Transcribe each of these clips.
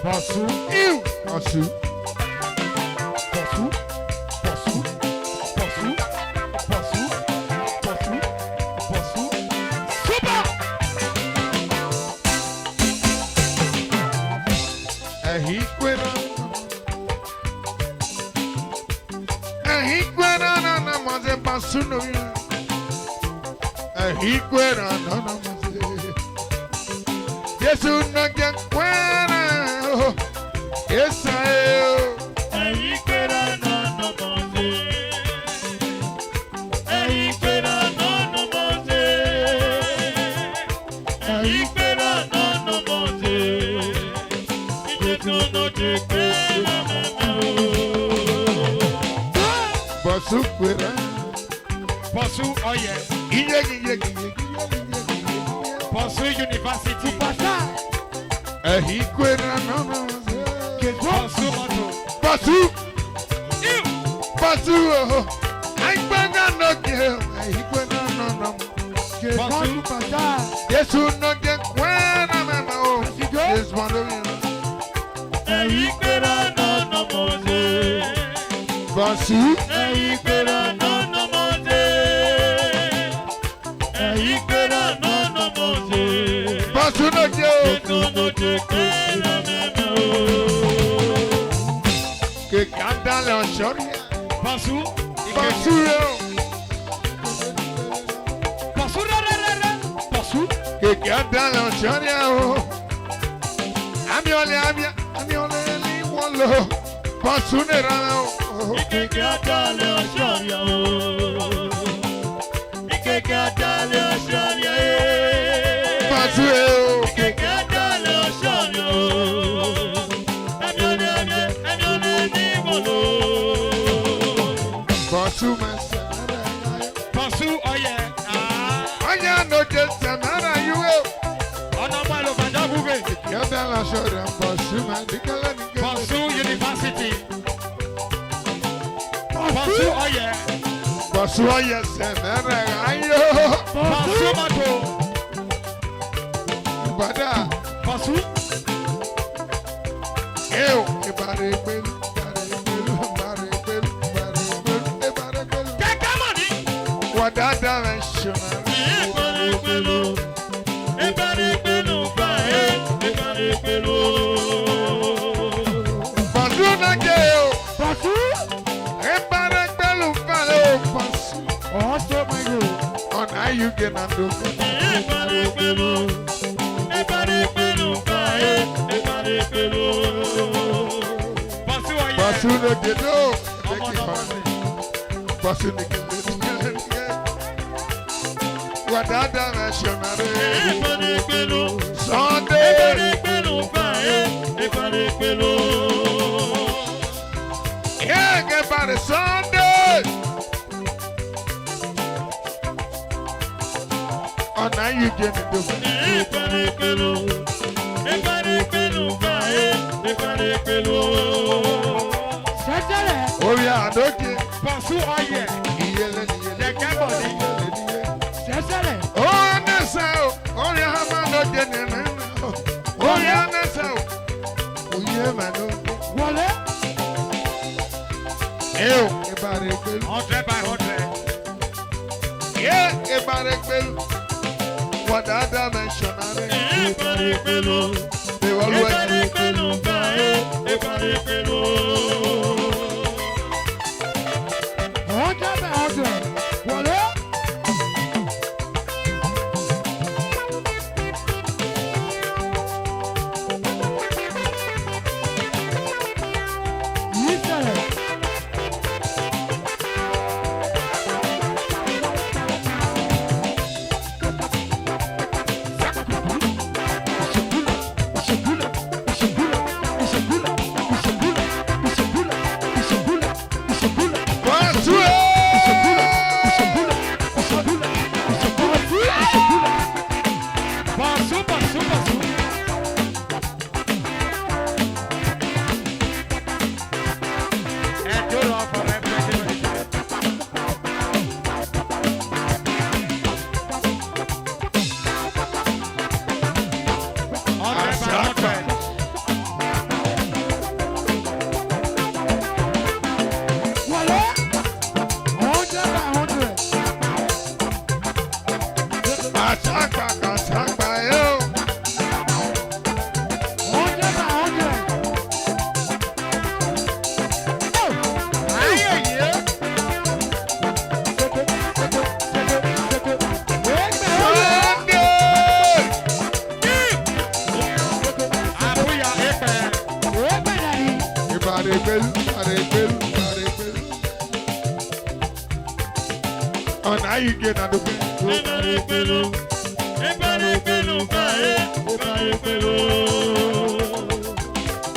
Pasu. Pasu. Pasu. Pasu. Pasu. Pasu. Pasu. Pasu. Super. Ehiquera na maze pasu no you. Ehiquera na maze. Yesu na kwera. Esan. Aikore no moze. Aikore no moze. Aikore no moze. Ije no jeke na memo. Pasu kwera. Pasu oye. Iye. Pasu University. Ehiquera na maze. Pasu moto. Pasu. Pasu. I gbana no ke. Ehiquera no. Pasu. Yesu no ke kwera mama o. Yes one of you. Aikore no moze. Pasu. Aikore no moze. Aikore no moze. Pasu no ke. No jeke na memo. Que canta la choria. Pasu. Pasu. Pasu rarara. Pasu. Que canta la choria. Amiole li wolo. Pasu ne rana. Ike katale asharia o. Ike katale asharia e. Pasu. Ike katale asharia o. Amiole ni molo. Pasu masa. Pasu oye. Ah. Anya no ke samara you. Ona malo bajabuge. Canta la choria. Pasu man. Pasu University. Pasu oye. Pasu ya samara ayo. Pasu mato. Bada. Pasu. Eu. Ebare pelu. Kakamani. Wadada national. Pasu na ke o. Ebare pelu palo. Pasu. On how you get and do. Pasu no ke do. Pasu ne ke. Wadada national. Sunday. Yeah, get by the Sunday. On how you get and do. Oh yeah, okay. Pasu oye. Iyele. Oh, Nessa. Oh yeah, man, no get in. Oh yeah, Nessa. Oh yeah, man. Wale. Eu, ebare pelu. 100 by 100. Yeah, ebare pelu. Wadada mentionare. They always. Kasagba yo. On how you get on the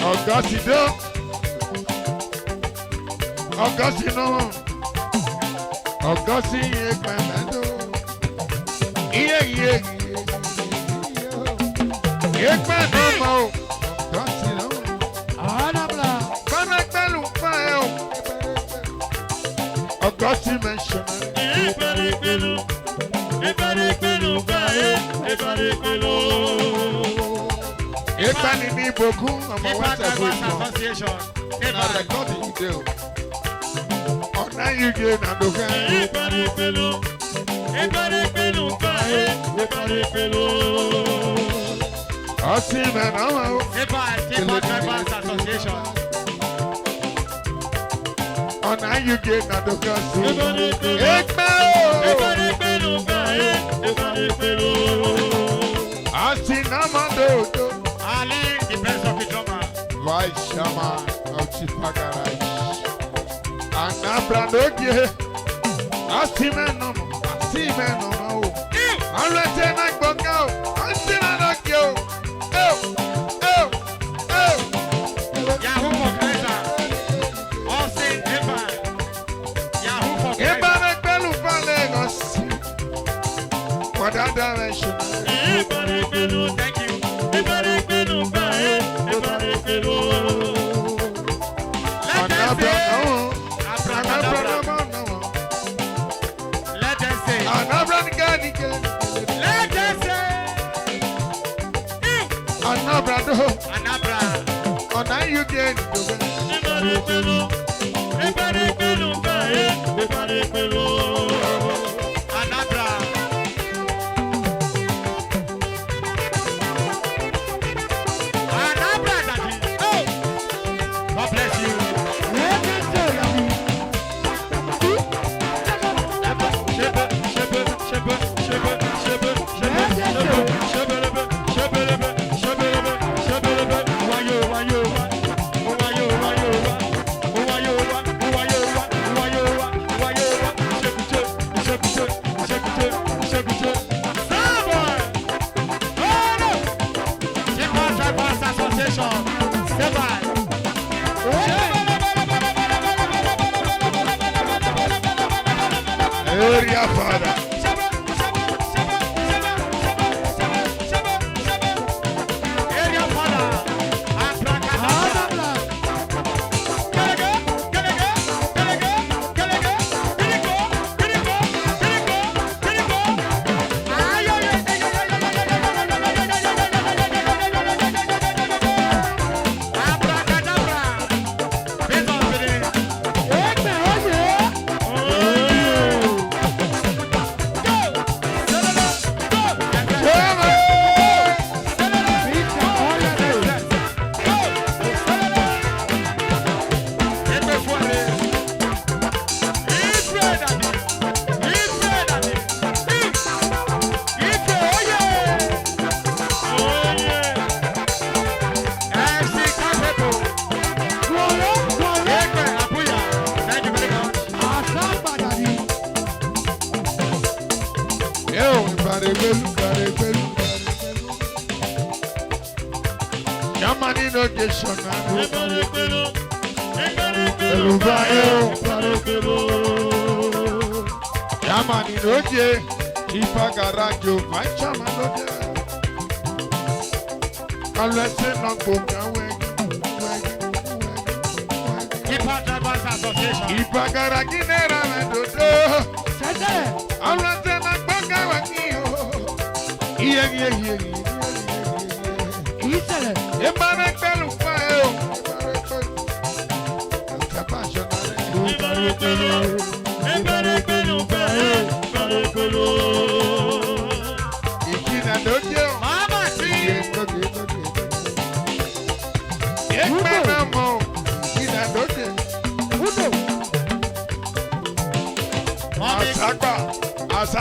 Augustino. Augustino. Augustino. Yeah. Augustino. Augustine mention. Ebani ni boku ọmọ wẹsẹ association. Na the God you do. Ọ̀nà yìí gé na dọ̀kẹ́. Ọtí mẹ́rin ọmọ o. Drivers Association. Ọ̀nà yìí gé na dọ̀kẹ́ sí. Ẹgbẹ́ o. Ọtí náà máa dòdò. Ali, the best of the drummer. Vice Chairman of Chipagara. Anabradogie. Asimeno. Already na gbonga o. Asina na kio. Yahoo for Kaiser. Austin Eva. Yahoo for Kaiser. Eba na pelu fa Lagos. Wadada mention. Thank you. Let us say. Anabra. On how you get Anabra. God bless you. Area Father. Yamani no gestion. Yamani no je. Ipagarajo machama no je. Alese no go kawe. Drivers Association. Ipagaragi nera medodo. Alese no go kawe kiyo. Iye. Ebare pelu feo.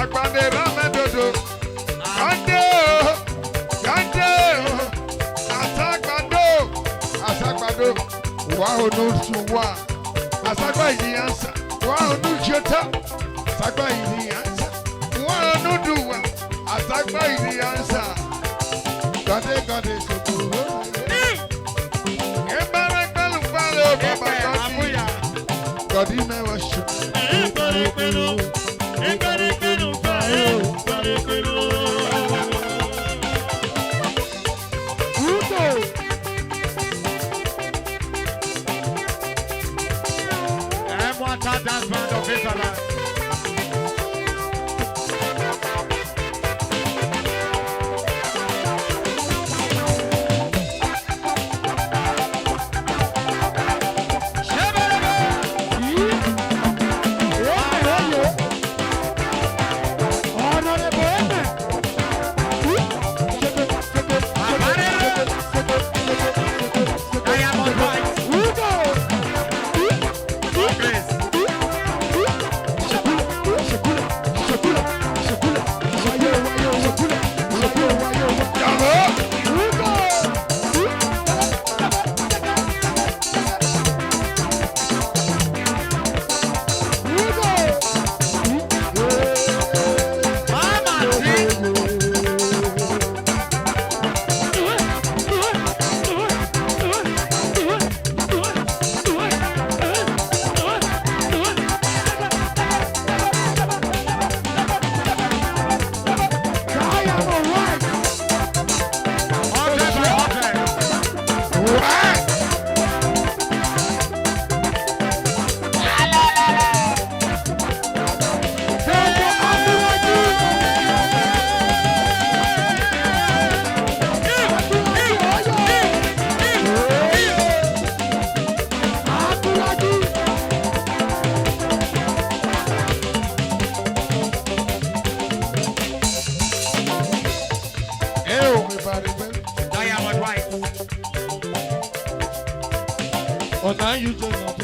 Asagbade Ramedodo. Kande Asagbado. Wa onu suwa. Asagba iyansa. Wa onu jota. Asagba iyansa. Wa onu duwa. Asagba iyansa. Gade sokoro. Ebara pelu palo baba Abuya. Gadi me worship. Ebare pelu pae. Ebare pelu. Dance band of Esan. Diamond White. Oh, now you just not.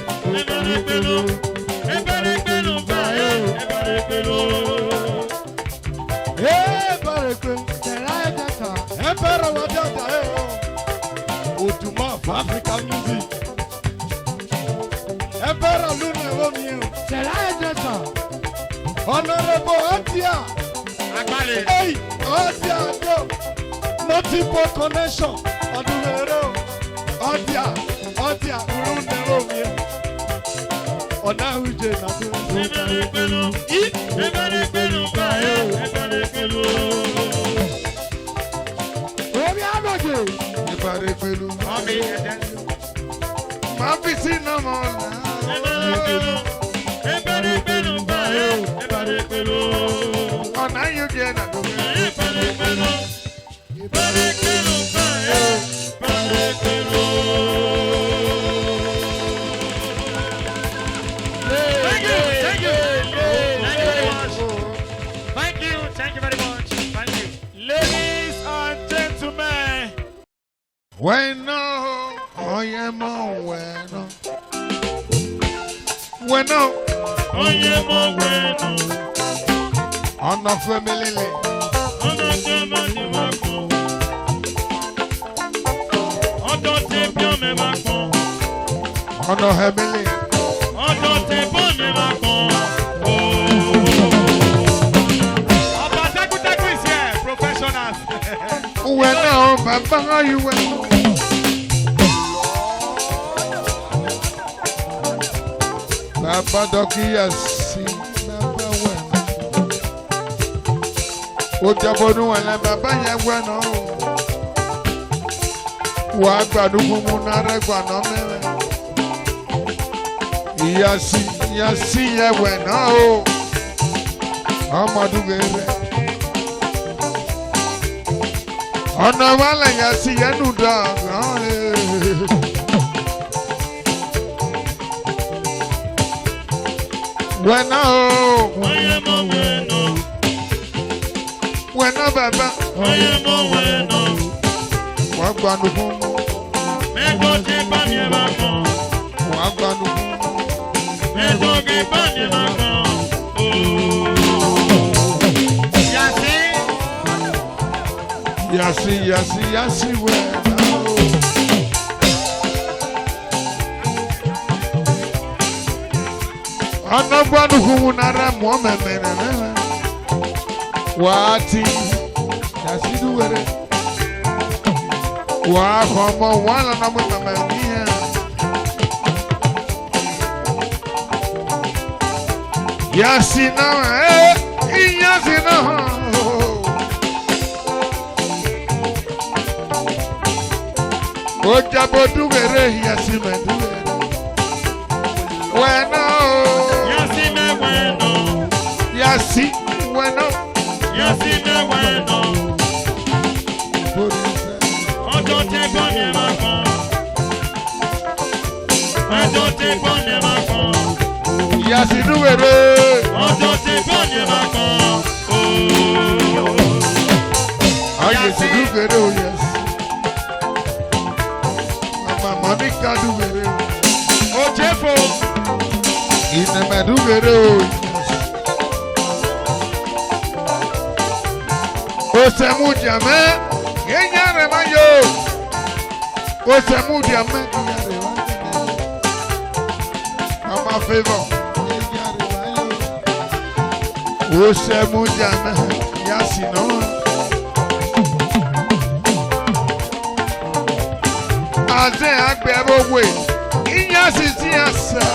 African music. Emperor Luna Romeo. Honorable Otia. Hey, Otia, nothing but connection. Otia, Luna Romeo. Ona Uje na Thank you very much. Thank you. Ladies and gentlemen. Bueno, oyemo, bueno. Bueno, Oyemo bueno. on the family. Ọ̀dọ̀ tẹ bá ní wá pọ̀. Ọ̀dọ̀ tẹ bí ọmọ ẹ bá pọ̀. On the family. Ọ̀dọ̀ tẹ bọ́ mi bá pọ̀. Ọba tẹ́kùtẹ́kù is here, professionals. Bueno, Baba, how you well? Baba Doki, yes, Baba well. Ojabonu wala Baba ya bueno. Wa gbadugu mu na re gbana mere. Yasi ya bueno o. Amadu gere. Ọ̀nà wàhálà yà sí ẹnu dàgbọ́n. Wẹ̀nà o. Oyemo bueno. Wẹ̀nà bàbá. Oyemo bueno. Wọ́n gbanu fún mu. Mẹ́gbọ́n tẹ bá mi ẹ bá pọ̀. Wọ́n gbanu fún mu. Mẹ́gbọ́n tẹ bá mi ẹ bá pọ̀. Yasi, where now? Anabanu kumunara muameme. Wati, yasi duwere. Wa komo wala na muameme. Yasi na, yasi na. Ojabo duwere, yasi me duwere. Bueno, Yasi me bueno. yasi bueno. Yasi me bueno. Ojo te pone macon. Ojo te pone macon. Yasi duwere. Ojo te pone macon. Oh, yasi duwere, oh yes. Mama Monica duwere. Ojefo. Inema duwere, oh yes. Osemu diame, yenyare mayo. Osemu diame, yenyare mayo. Mama favor, yenyare mayo. Osemu diame, yasi no. Aze agbebo we, inyasi ti asa.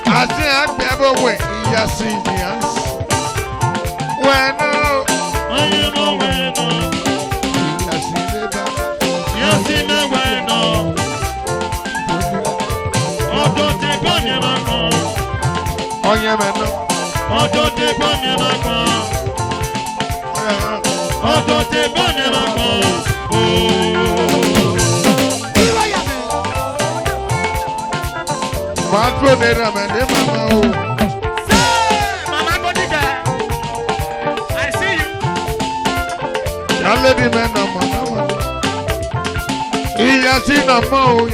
Aze agbebo we. Yasi yes. Bueno. Bueno, bueno. Yasi beba. Yasi me bueno. Ojo te pone macon. Oye meno. Ojo te pone macon. Ojo te pone macon. Matro de ramene mama o. Lady man, no more. Yasi no more.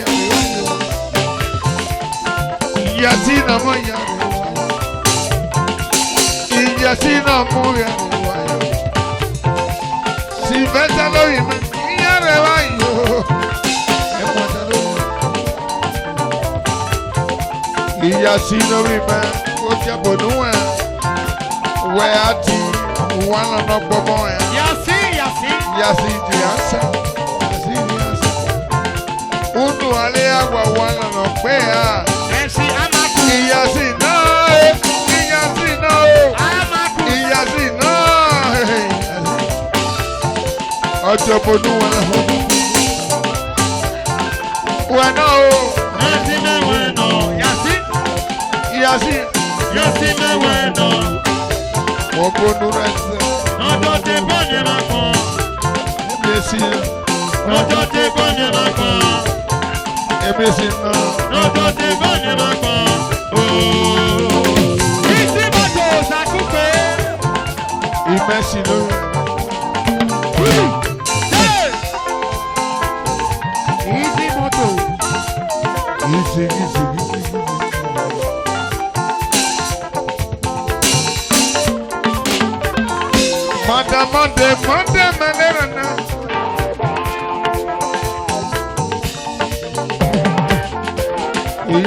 Yasi no more. Yasi no more. Si vete lo ime, ya rebayo. Yasi no ime, ocha bonua. Weati, wana no pomo. Yasi diasa, yasi diasa. Unu ale agua wana no pea. Yasi amaku. Yasi no, yasi no. Amaku. Yasi no. Otoponu wana ho. Bueno. Yasi me bueno. Yasi. Yasi me bueno. Oponu rese. Ojo te pone macon. Ojo te pone macon. Ojo te pone macon. Isi moto sakupe. Imesi no. Isi moto. Isi. Monday, manera.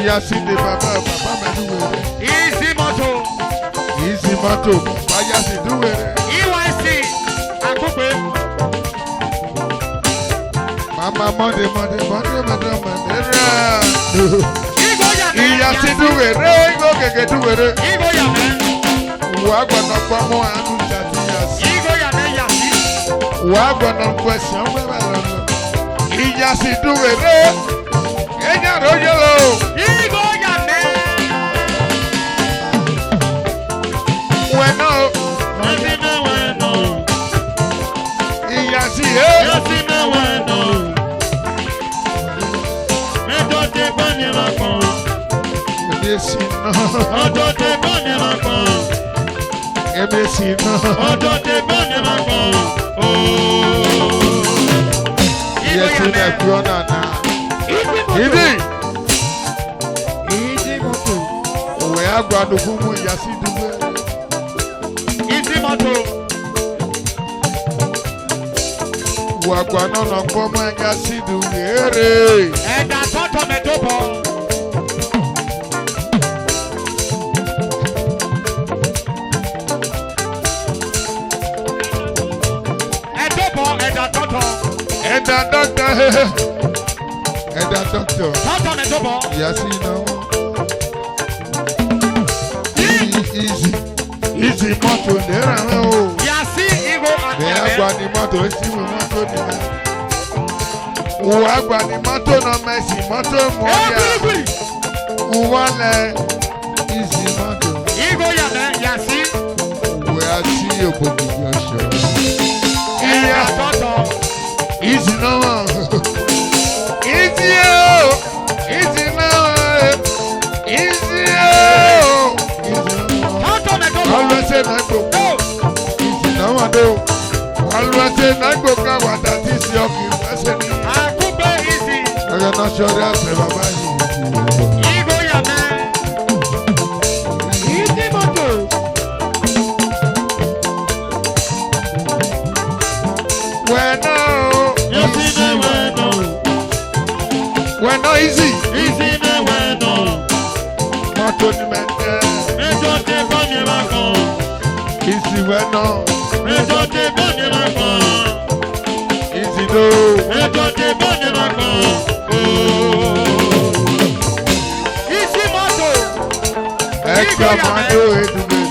Yasi de baba me duwere. Easy moto, baya si duwere. EYC, Akukwe. Mama Monday, Yasi duwere, go keke duwere. Igo yame. Wagwa na kwamo anu chati yasi. Igo yame yasi. Wagwa na question we balano. Yasi duwere. Enya rojelo. Igo yame. Bueno. Yasi me bueno. Yasi Yasi me bueno. Meto te pone macon. Yasi no. Ojo te pone macon. Yasi no. Ojo te pone macon. Yasi me kuona na. Idi. Easy moto. We agwa no fumu yasi duwe. Easy moto. Wagwana no koma nga sidu ere. Eda toto medobo. Edobo, eda toto. Eda doctor. Eda doctor. Toto medobo. Yes, you know. Easy moto nera me o. Yasi Igo Me Akebe. agba ni moto esi mo moto ni me. O agba ni moto no Messi moto mo ya. Uwale easy moto. Igo Yame, Yasi. We are see obodo yosho. Eda toto. Easy no. Easy o. Easy no. Easy o. Toto medobo. Always say na go. Easy no one do. Always say na go ka wada this your king. Akube easy. Oya na sure ase baba yi. Igo Yame. Easy moto. Bueno. Yasi me bueno. Bueno easy. Easy me bueno. Moto ni mente. Mejo te bani mako. Easy bueno. Mejo te bani mako. Easy do. Mejo te bani mako. Easy moto. Eka mando edumeri.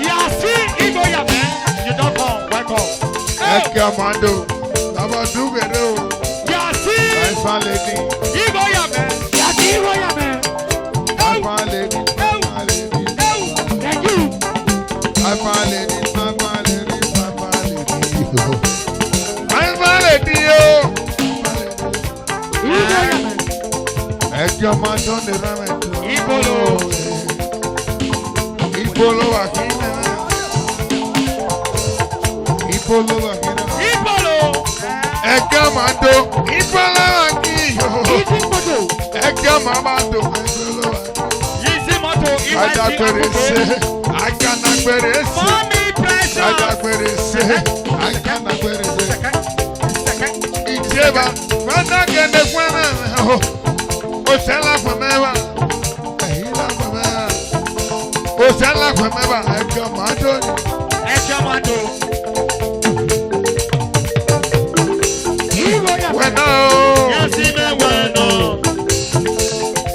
Yasi Igo Yame. You don't come. Welcome. Eka mando. Baba dugere o. Yasi Ifa lady. Igo Yame. Yasi Igo Yame. Ifa lady. Ifa lady. Thank you. Ifa lady. Ifa lady. Ifa lady o. Igo Yame. Eka mando ni rameto. Ibolo. Ibolo akina. Ibolo akina. Ibolo. Eka mando. Ibolo akina. Easy moto. Eka mando. Ibolo akina. Easy moto. Adagbere se. Akanagbere se. Mommy pressure. Adagbere se. Akanagbere se. Second. Ijeba. Fana kene kwena. Osela kwemeba. Ehila kwemeba. Osela kwemeba. Eka mando. Eka moto. Igo Yame. Bueno. Yasi me bueno.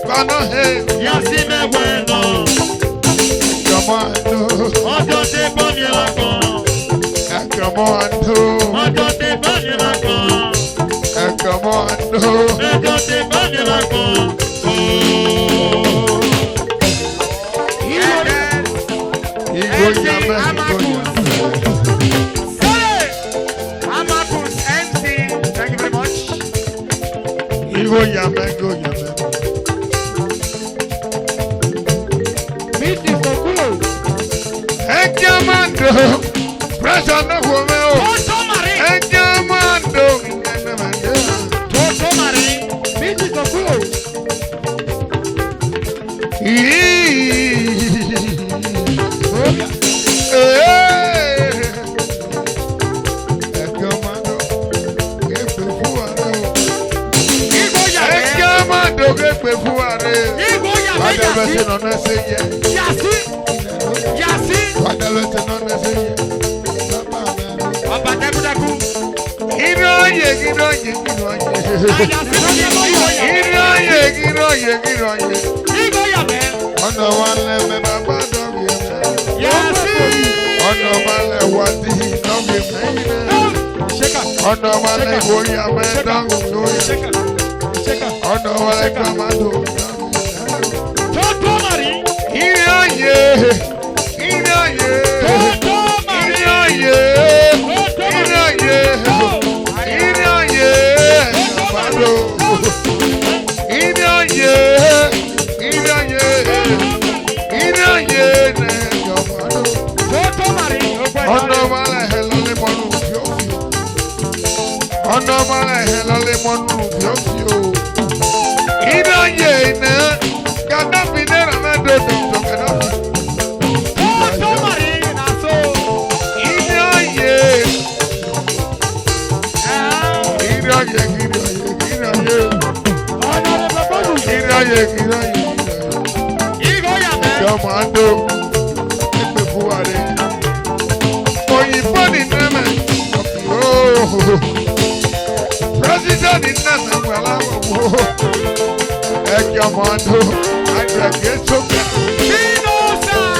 Bueno hey. Yasi me bueno. Kamando. Ojo te bani mako. Kamando. Ojo te bani mako. Kamando. Mejo te bani mako. Igo yame. Igo yame. Hey! Amakus MC. Thank you very much. Igo yame. Igo yame. Mrs. Okulo. Kamando. Pressure no woman. Toto Marie. Kamando. Toto Marie. Mrs. Okulo. Igo Yame. Igo Yame. Yasi. Yasi. Ọba Dẹ́kúdẹ́kú. Yasi ló ní ẹ̀mọ́ Igo Yame. Ọ̀nà wa lẹ́mẹ̀ bàbá dọ̀bì ẹ̀mẹ̀. Yasi. Ọ̀nà wa lẹ̀ wá sí dọ̀bì ẹ̀mẹ̀. Shake up. Ọ̀nà wa lẹ̀ wọ yàmẹ̀ dọ̀bì ẹ̀mẹ̀. Shake up. Shake up. Ọ̀nà wa lẹ̀ kàmádò dọ̀bì ẹ̀mẹ̀. Toto Marie. Ire ayé. Toto Marie. Ire ayé. Kàmádò. Ire ayé. Toto Marie. Ọ̀nà wa lẹ̀ hẹ̀ lọ́lẹ̀ mọ́nú fíọ́fíọ́. Ọ̀nà wa lẹ̀ hẹ̀ lọ́lẹ̀ mọ́nú fíọ́fíọ́. Ire ayé iná. Gàdáfì náírà mẹ́ẹ̀ẹ́dọ́gbọ̀n tó gàdáfì. Toto Marie. Commando. Epefuare. Oyinbo ni name. Oh. President ni name. Wala wo. Commando. Aggregate so. Dinosa.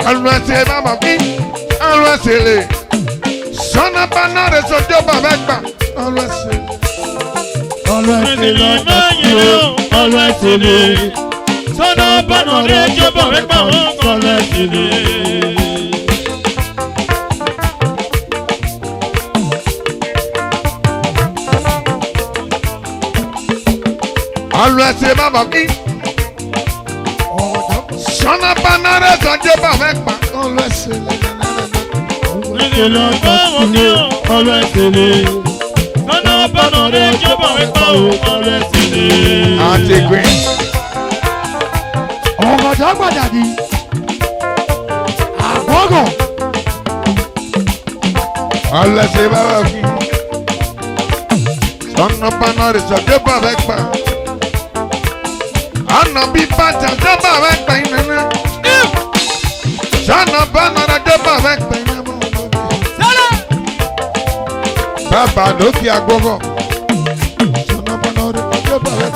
Always say mama me. Always say son of banana so job avec always say. Always say always say. Son of banana job avec always say. Always say mama me. Son of banana so job avec always say. Always say. Son of banana job avec always say. Auntie Queen. Ọ̀gọ̀dọ̀ gbàdàdì. Àgbọ̀gọ̀. Always say mama me. Son of banana so job avec Anna be pata job avec nana. Son of banana job avec Baba no fi agogo. Son of banana job avec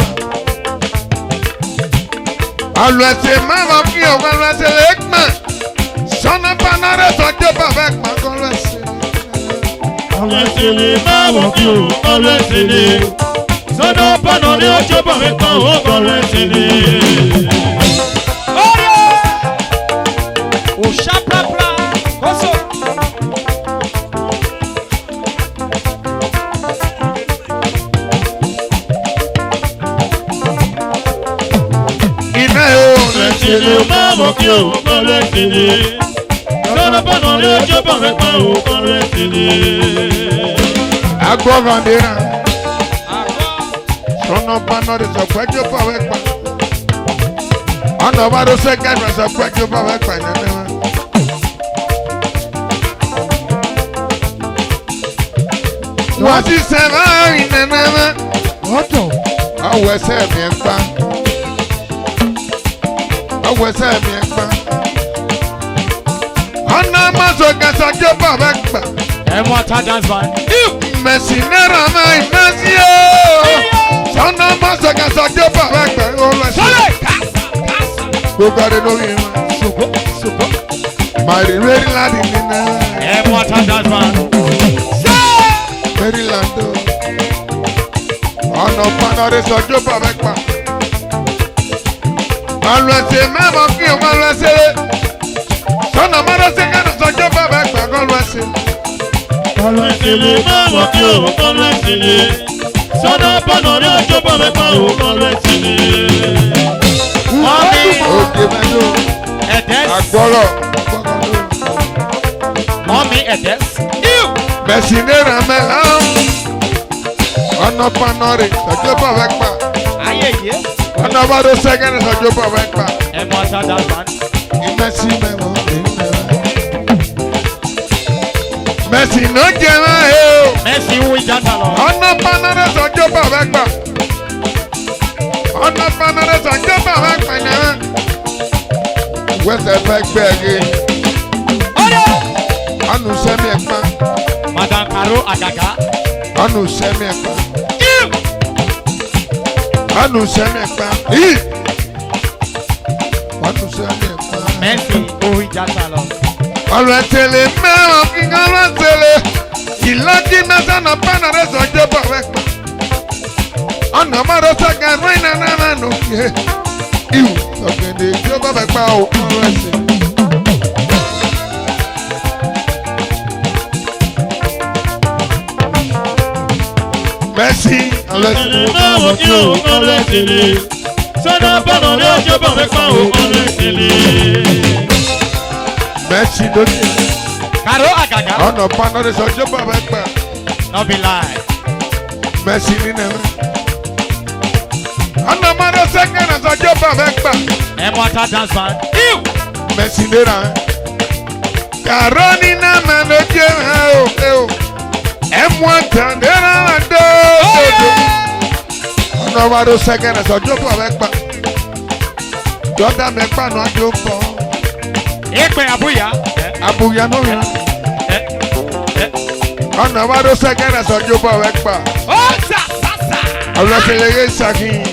Always say mama fi o always say lekma. Son of banana so job avec always say. Always say mama fi o always say. Son of banana job avec always say. Oh yeah. O chapra oso. Ina mama ki o always say. Son of banana job avec always say. agogo ndira. Son of banana so job avec Ana ba do se ka so job avec nana. What is seven in nana? Ọ̀tọ̀. Awo se mi npa. Awo se mi npa. Ana ma so ka so job avec And what a dance man. Messi nera mai Messi o. Sana ma so ka so job avec always. Go got it over here. Sugo. My ready lad in nana. And what a dance man. Very lando. On a panade so job avec moi. Always say mama fi o always say. Son of mother say can so job avec moi always say. Always say mama fi o always say. Son of banana job avec always say. Mommy. Okay melo. Edes. Agboro. Mommy Edes. Messi nera mela. On a panade so job avec moi. Aye ye. On a pas de second so job avec moi. And what a dance man. Messi melo. Messi no jema e. Messi oui jantalo. On a panade so job avec moi. On a panade so job avec moi. Where's the back bag? Anu semi ekpa. Madame Caro Agaga. Anu semi ekpa. Anu semi ekpa. Anu semi ekpa. Messi oui jantalo. Always tele me walking always tele. Ilaki mesa na panade so job avec moi. Anu maro sa ka reina na no. Iu, okay, the job avec moi always. Merci. Merci de Caro Agaga. on n'a pas de son job avec moi. No be lie. Merci Nina. On n'a pas de son job avec moi. And what a dance man. Merci Nina. Caronina Mano. Et moi, t'endera la dos. On n'a pas de son job avec moi. Don't make fun of you for Ekpe Abuya. Abuya no ya. On n'a pas de son job avec moi. Oh, sa. Alors c'est les sakin.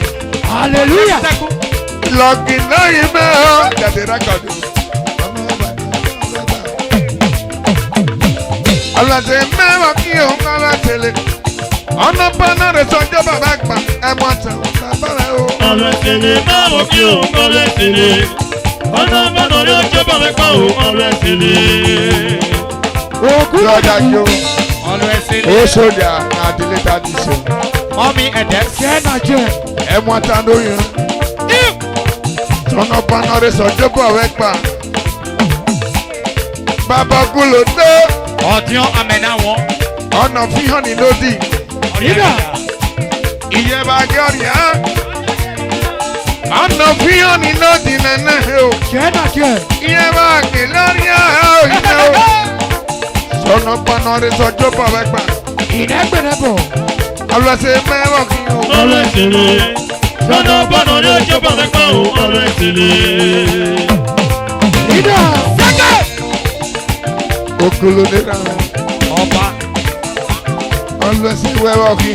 Hallelujah. Login no email. That the record. Ọlọ́sẹ̀ mẹ́wàá kí òun kọ́ lọ tẹ̀lé. Ọ̀nà bọ́nà rẹ̀ sọ́jọ́ bàbá gbà ẹ̀mọ́ tẹ̀ bàbá rẹ̀ o. Ọlọ́sẹ̀lẹ̀ mẹ́wàá kí òun kọ́ lọ tẹ̀lé. Ọ̀nà bọ́nà rẹ̀ sọ́jọ́ bàbá gbà òun kọ́ lọ tẹ̀lé. Òkú lọ́jà jò. Ọlọ́sẹ̀lẹ̀. Ó sójà àdìlẹ́ ta ti sè. Mọ́mí ẹ̀dẹ́. Jẹ́ náà jẹ́. Ẹ̀mọ́ ta lórí rẹ̀. Ọ̀nà bọ́nà rẹ̀ sọ́jọ́ bàbá gbà. Bàbá kúlò dé. Ọ̀dìyàn àmẹ́nà wọn. Ọ̀nà fihàn ní lódì. Ìdá. Ìyẹ̀bà gẹ́rì á. Ọ̀nà fihàn ní lódì nẹ́nẹ́ o. Jẹ́ náà jẹ́. Ìyẹ̀bà gẹ̀ lórí á ìyẹ̀ o. Ọ̀nà bọ́nà rẹ̀ sọ́jọ́ bàbá gbà. Ìdẹ́gbẹ̀dẹ́bọ̀. Ọlọ́sẹ̀ mẹ́wàá kí o. Ọlọ́sẹ̀lẹ̀. Ọ̀nà bọ́nà rẹ̀ sọ́jọ́ bàbá gbà òun ọlọ́sẹ̀lẹ̀. Ìdá. Okolo nira. Ọba. Ọlọ́sẹ̀ wẹ́wọ́ kí.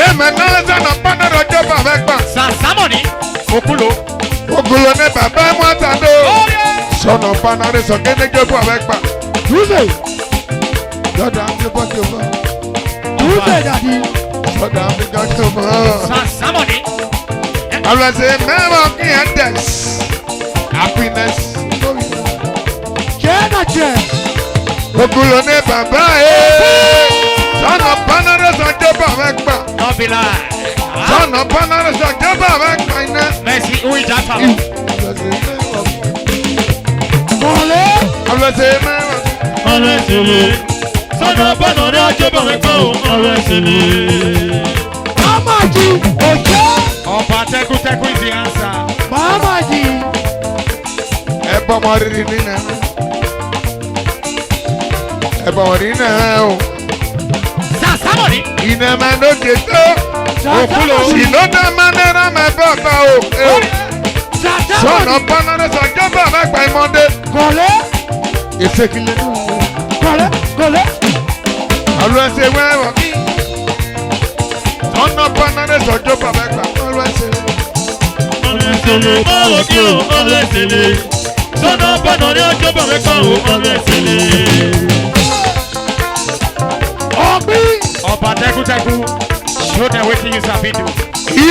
Ẹ̀mẹ̀ náà sọ̀nà bọ́nà rẹ̀ sọ́jọ́ bàbá gbà. Sàsámọ̀nì. Okulo. Okolo ní bàbá mọ́ta ló. Sọ̀nà bọ́nà rẹ̀ sọ kénéjọ́ bàbá gbà. Tuesday. Jọ́dá àti bọ́tò mọ́. Tuesday dàdí. Jọ́dá àti bọ́tò mọ́. Sàsámọ̀nì. Ọlọ́sẹ̀ mẹ́wàá kí ẹ̀ dẹ̀. Happiness. Jẹ́ náà jẹ́. Okolo ní bàbá ẹ̀. Sọ̀nà bọ́nà rẹ̀ sọ́jọ́ bàbá gbà. Nọ́bìlà. Sọ̀nà bọ́nà rẹ̀ sọ́jọ́ bàbá gbà iná. Mẹ́sì Uwija Tàlọ́. Ọlọ́sẹ̀ mẹ́wàá. Kọ̀lẹ́. Ọlọ́sẹ̀ mẹ́wàá. Ọlọ́sẹ̀lẹ̀. Sọ́nà bọ́nà rẹ̀ sọ́jọ́ bàbá gbà òun ọlọ́sẹ̀lẹ̀. Mamaji. Òjò. Ọba tẹ́kútẹ́kú is the answer. Mamaji. Ẹ bọ́ ọmọ rírì nínú ẹ̀. Ẹ bọ́ ọmọ rírì náà o. Sàsámọ̀nì. Iná máa ń lóde tó. Okulo. Ìlódà máa ń rán máa bọ̀ bá o. Sọ̀nà Sàdámọ̀nì. bọ́nà rẹ̀ sọ̀jọ́ bàbá gbà ìmọ̀dé. Kọ̀lẹ́. Ìṣèkìlẹ̀. Kọ̀lẹ́. Kọ̀lẹ́. Ọlọ́sẹ̀ wẹ́wọ̀ kí. Sọ̀nà bọ́nà rẹ̀ sọ̀jọ́ bàbá gbà ọlọ́sẹ̀. Ọlọ́sẹ̀lẹ̀. Báwo kí o ọlọ́sẹ̀lẹ̀. Sọ́nà bọ́nà rẹ̀ sọ́jọ́ bàbá gbà òun ọlọ́sẹ̀lẹ̀. Ọ̀gbìn. Ọba tẹ́kútẹ́kú. Show them wetin you sabi do. Yí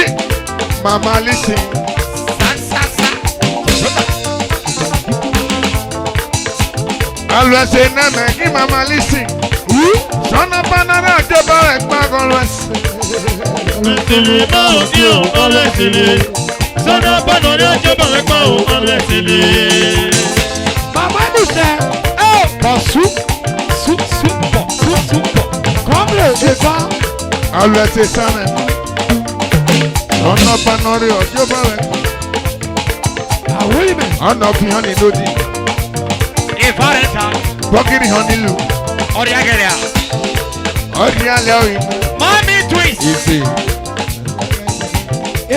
màmá lísìn. Sàsàsà. Ọlọ́sẹ̀ náà mẹ́ kí màmá lísìn. Sọ̀nà bọ́nà rẹ̀ sọ̀jọ́ bàbá gbà ọlọ́sẹ̀. Ọlọ́sẹ̀lẹ̀. Báwo kí o ọlọ́sẹ̀lẹ̀. Sọ́nà bọ́nà rẹ̀ sọ́jọ́ bàbá gbà òun ọlọ́sẹ̀lẹ̀. Mama Musa. Bọ̀sú. Súpọ̀. Súpọ̀. Kọ́mìlẹ̀ Ìfá. Ọlọ́sẹ̀ sánẹ̀. Sọ̀nà bọ́nà rẹ̀ sọ̀jọ́ bàbá gbà. Àwọn ìmẹ̀. Ọ̀nà fi hàn ní lódì. Ìfárẹ̀ta. Bọ́kìrì hàn nílùú. Ọ̀rẹ́ agẹrẹ à. Ọdún alẹ́ òyìn. Mami twist. Ìfè.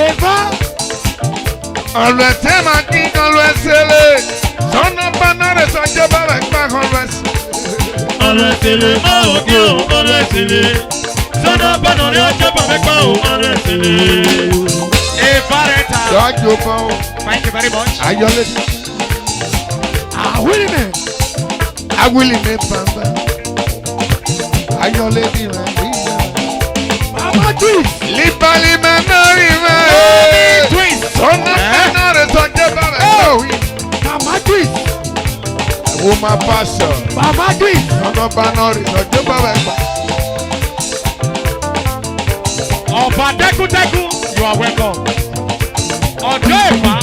Ìfá. Ọlọ́sẹ̀ máa kí ọlọ́sẹ̀ lé. Sọ̀nà bọ́nà rẹ̀ sọ̀jọ́ bàbá gbà ọlọ́sẹ̀. Ọlọ́sẹ̀lẹ̀. Báwo kí o ọlọ́sẹ̀lẹ̀. Sọ́nà bọ́nà rẹ̀ sọ́jọ́ bàbá gbà òun ọlọ́sẹ̀lẹ̀. Ìfárẹ̀ta. Lọ́jọ́ fún ọ. Thank you very much. Ayọ̀lẹ́dì. Àwọn ìmẹ̀. Awili ní bàbá. Ayọ̀lẹ́dì rẹ̀ bí ìyá. Mama Twist. Líbalímẹ̀ náà rí mẹ́. Twist. Sọ̀nà bọ́nà rẹ̀ sọ̀jọ́ bàbá gbà òyìn. Mama Twist. Ẹ̀wọ̀n máa bá sọ̀. Mama Twist. Sọ̀nà bọ́nà rẹ̀ sọ̀jọ́ bàbá gbà. Ọba tẹ́kútẹ́kú. You are welcome. Ọjọ́ ìfà.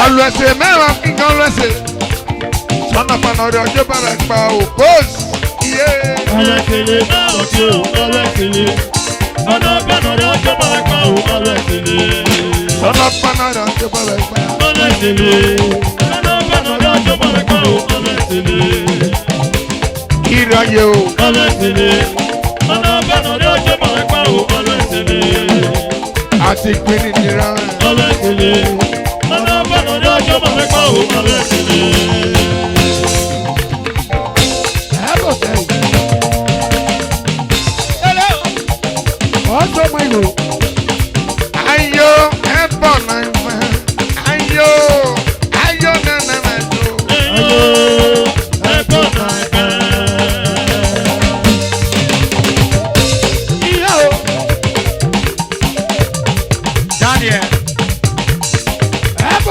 Ọlọ́sẹ̀ mẹ́wàá kí ọlọ́sẹ̀. Sọ̀nà bọ́nà rẹ̀ sọ̀jọ́ bàbá gbà ò bóòsì. Ọlọ́sẹ̀lẹ̀. Báwo kí o ọlọ́sẹ̀lẹ̀. Sọ́nà bọ́nà rẹ̀ sọ́jọ́ bàbá gbà òun ọlọ́sẹ̀lẹ̀. Sọ̀nà bọ́nà rẹ̀ sọ̀jọ́ bàbá gbà. Ọlọ́sẹ̀lẹ̀. Sọ́nà bọ́nà rẹ̀ sọ́jọ́ bàbá gbà òun ọlọ́sẹ̀lẹ̀. Ìrọ̀yè o. Ọlọ́sẹ̀lẹ̀. Sọ́nà bọ́nà rẹ̀ sọ́jọ́ bàbá gbà òun ọlọ́sẹ̀lẹ̀. Àti ìpínlẹ̀ ìnira. Ọlọ́sẹ̀lẹ̀. Sọ́nà bọ́nà rẹ̀ sọ́jọ́ bàbá gbà òun ọlọ́sẹ̀lẹ̀. Ẹ̀bọ̀ sẹ́yìn. Ọ̀sọ̀ mọ̀ ìlú. Ayo ẹ̀bọ̀ náà fẹ́. Ayo nana náà tó. Ẹ̀yọ́ ẹ̀gbọ́n náà ẹ̀gbẹ́.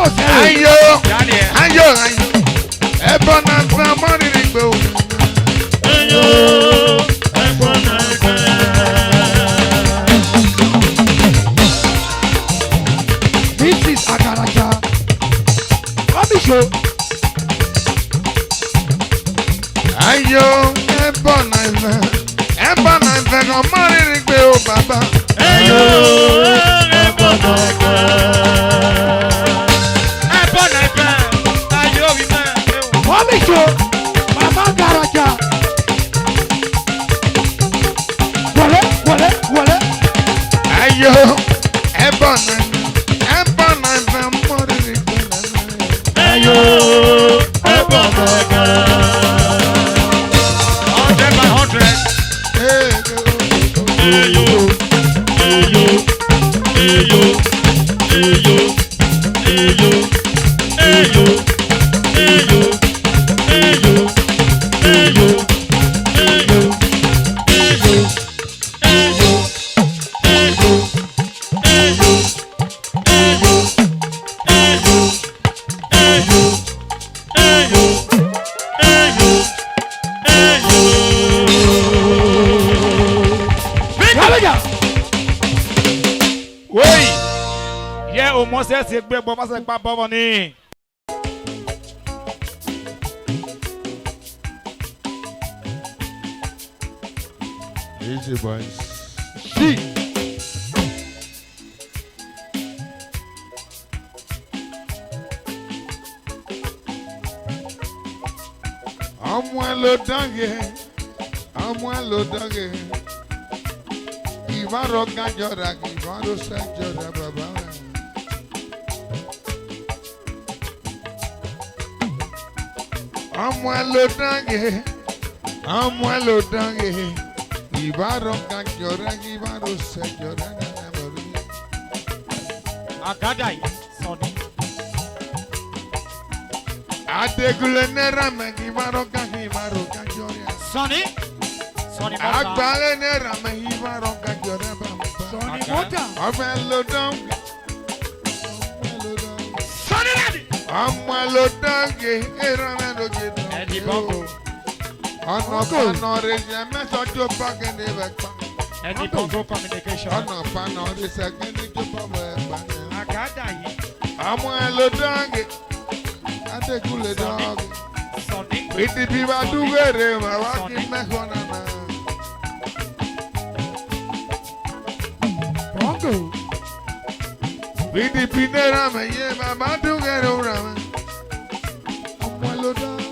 Ebo sẹ́yìn. Ayo. Ayo. Ebo na fa mọ́ni ni gbé o. Ayo. Ebo na ẹgbẹ́. Mrs. Agaraja. Komisho. Ayo. Ebo na ẹgbẹ́. Ebo na ẹgbẹ́ kan mọ́ni ni gbé o bàbá. Ayo. Ebo na ẹgbẹ́. Ebo na ẹgbẹ́. Ayo mi mẹ́. Komisho. Mama Agaraja. Wọlé. Ayo. Ebo na ẹgbẹ́ mọ́ni ni gbé o. Ayo. Ebo na ẹgbẹ́. 100 by 100. Ayo. Ayo. Ayo. Ayo. Ayo. Ayo. Ayo. Ayo. Ayo. Ayo. Ayo. Ayo. Ayo. Ayo. Ayo. Ayo. Ayo. Ayo. Yálẹ̀jà. Woi! Yẹ o mọ sẹ́ẹ̀sì gbé bọ́ fásitì pa bọ́bọ̀ ni. Easy boys. Sí. Ọmọ ẹ ló dánge. Ọmọ ẹ ló dánge. Ìbárò kájọra kì ìbárò sẹ́jọra bàbá rẹ̀. Ọmọ ẹ ló dánge. Ọmọ ẹ ló dánge. Ìbárò kájọra kì ìbárò sẹ́jọra bàbá rẹ̀. Àgádà yìí sọ̀ni. Adékúnlé náírà mẹ́kì ìbárò kájọra. Sọ̀ni. Sọ̀ni mọ́ta. Àgbálẹ̀ náírà mẹ́kì ìbárò kájọra bàbá. Sọ̀ni mọ́tà. Ọmọ ẹ ló dánge. Sọ̀ni láti. Ọmọ ẹ ló dánge. Ìrànlẹ́ ló jẹ dán. Ẹ̀dì bọ́ngò. Ọ̀nà fana rẹ̀ yẹ mẹ́sàn-án tó bá kéde bẹ̀ pa. Ẹ̀dì bọ́ngò communication. Ọ̀nà fana rẹ̀ sẹ́kẹ́ni tó bá bẹ̀ pa. Àgádà yìí. Ọmọ ẹ ló dánge. Adékúnlé dánge. Sọ̀ni. PDP bá dúwèrè màwá kí mẹ́kọ̀ọ́ nànà. Bongo. PDP náírà mẹ́yẹ bàbá dúwèrè òwúrọ̀ mẹ́. Ọmọ ẹ ló dánge.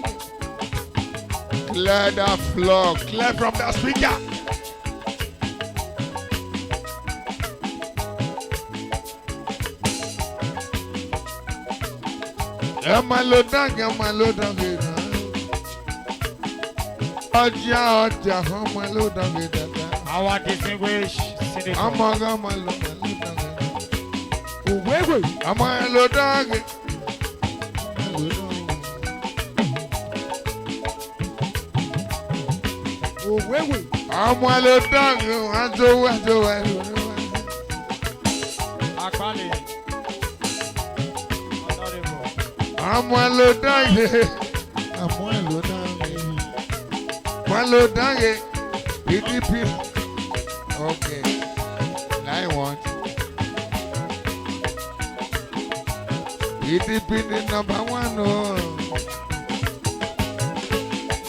Clear the floor. Clear from the speaker. Ọmọ ẹ ló dánge. Ọmọ ẹ ló dánge. Ọjà ọmọ ẹ ló dánge dáadáa. Our distinguished senator. Ọmọ ẹ ló dánge. Òwéwè. Ọmọ ẹ ló dánge. Òwéwè. Ọmọ ẹ ló dánge. Àjọwọ́. Àgbálẹ̀. Honorable. Ọmọ ẹ ló dánge. Ọmọ ẹ ló dánge. Ọmọ ẹ ló dánge. PDP. Okay. I want. PDP ni number 1 o.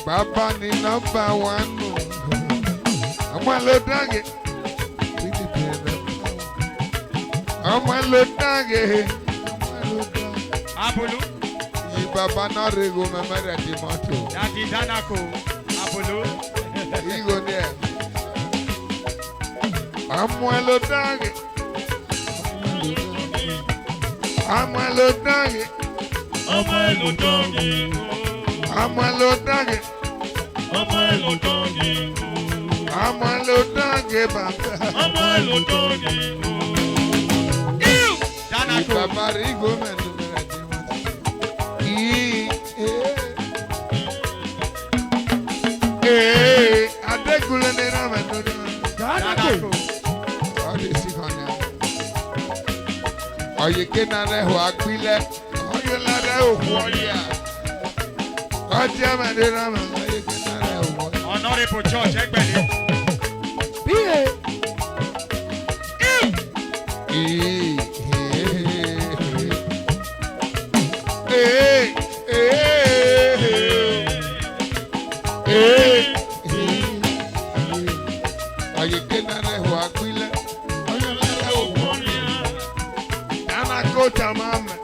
Bàbá ni number 1 o. Ọmọ ẹ ló dánge. PDP ni number 1. Ọmọ ẹ ló dánge. Abolu. Yí bàbá náà rego mẹ́mẹ́rẹ̀ di mọ́tò. Dadi Danako. Abolu. Igo ni ẹ̀. Ọmọ ẹ ló dánge. Ọmọ ẹ ló dánge. Ọmọ ẹ ló dánge. Ọmọ ẹ ló dánge. Ọmọ ẹ ló dánge. Ọmọ ẹ ló dánge bàbá. Ọmọ ẹ ló dánge. Yí Danako. bàbá rẹ̀ igo mẹ́mẹ́rẹ̀ di mọ́tò. Adékúnlé ní rámẹ̀ dúdú. Danako. Ọdí sí kan ní. Ọ̀yẹ̀kẹ́ náà rẹ̀ hù agbílẹ̀. Oyo lara oworia. Ọjà Mandela ma oye kenara oworia. Honorable George Egbeli. Bíye. Oye kenara oworia. Oyo lara oworia. Dana kota mama.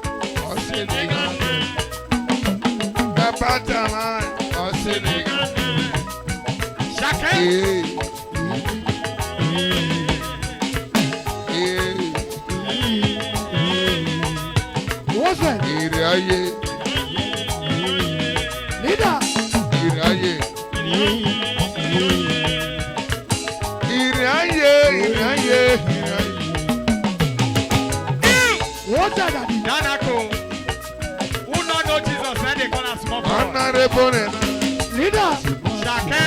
Ọsẹ nìga. Bàbá tàmá. Ọsẹ nìga. Shake. What's that? Iraye, Leader. iraye, What's that, Daddy? Danako. Who not know Jesus when they call us small boy? Honorable Leader. Shake.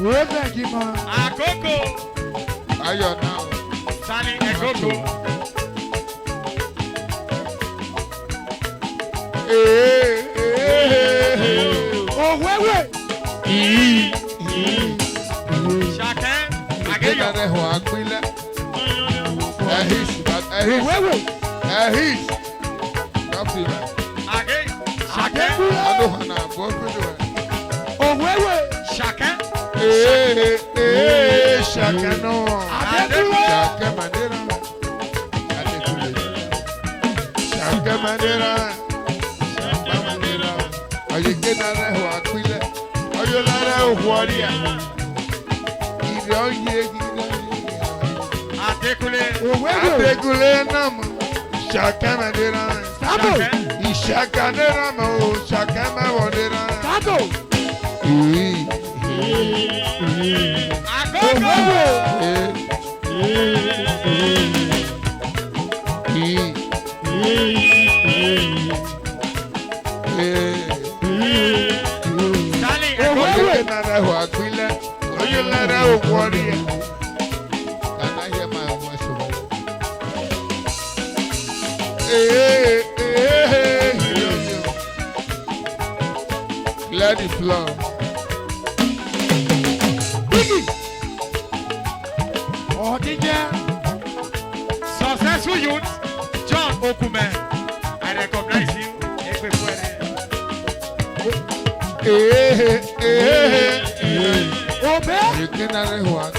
What's that, Jima? Akoko. Ayọ̀ náà. Sani Ekoko. Oh, wait. Shake. Ageyo. Ìgbésẹ̀ hàn àgbélẹ̀. Ẹ̀hís. Wait. Ẹ̀hís. Káfíńà. Age. Shake. Adóhànà àbọ̀ fúnjọ ẹ̀. Oh, wait. Shake. Ṣàkẹ́ náà. Adékúnlé. Ṣàkẹ́ Mandela. Adékúnlé. Ṣàkẹ́ Mandela. Ṣàkẹ́ Mandela. Ọ̀yẹ̀kẹ́ náà rẹ̀ hàn àgbélẹ̀. Ọ̀yọ́ náà rẹ̀ hàn wọ́ọ̀rìà. Ìrẹ̀ ọ̀yẹ́ Adekunle. Oh, wait. Adékúnlé náà mọ̀. Ṣàkẹ́ Mandela. Tato. Ìṣàkẹ́ náà mọ̀ o. Ṣàkẹ́ Mandela. Tato. Akoko. Sani Ekoko. Let it flow. Biggie. Oh, DJ. Successful youth. John Okume. I recognize you. Ekwekwere. Obey.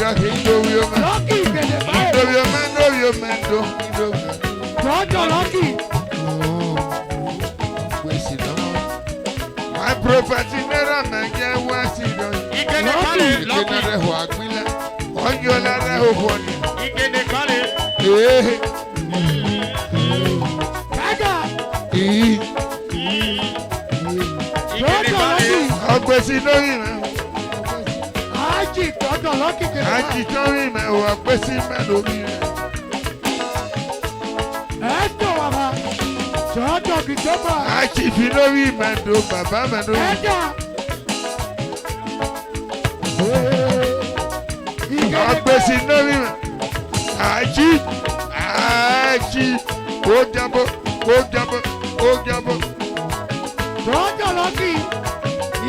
Lucky, baby. Roger, Lucky. My property never make a was it. Ikene Kale. Lucky. Ikene Kale. Gaga. Ikene Kale. Ọgbẹ́sí lórí rẹ̀. Aji, Roger, Lucky. Àjì lórí rẹ̀ ò ọgbẹ́sí mẹ́lòmí rẹ̀. Esto, baba. Roger, Kitoba. Àjì fi lórí mẹ́lò bàbá mẹ́lò. Eda. Ọgbẹ́sí lórí rẹ̀. Àjì kó jábọ́. Roger, Lucky.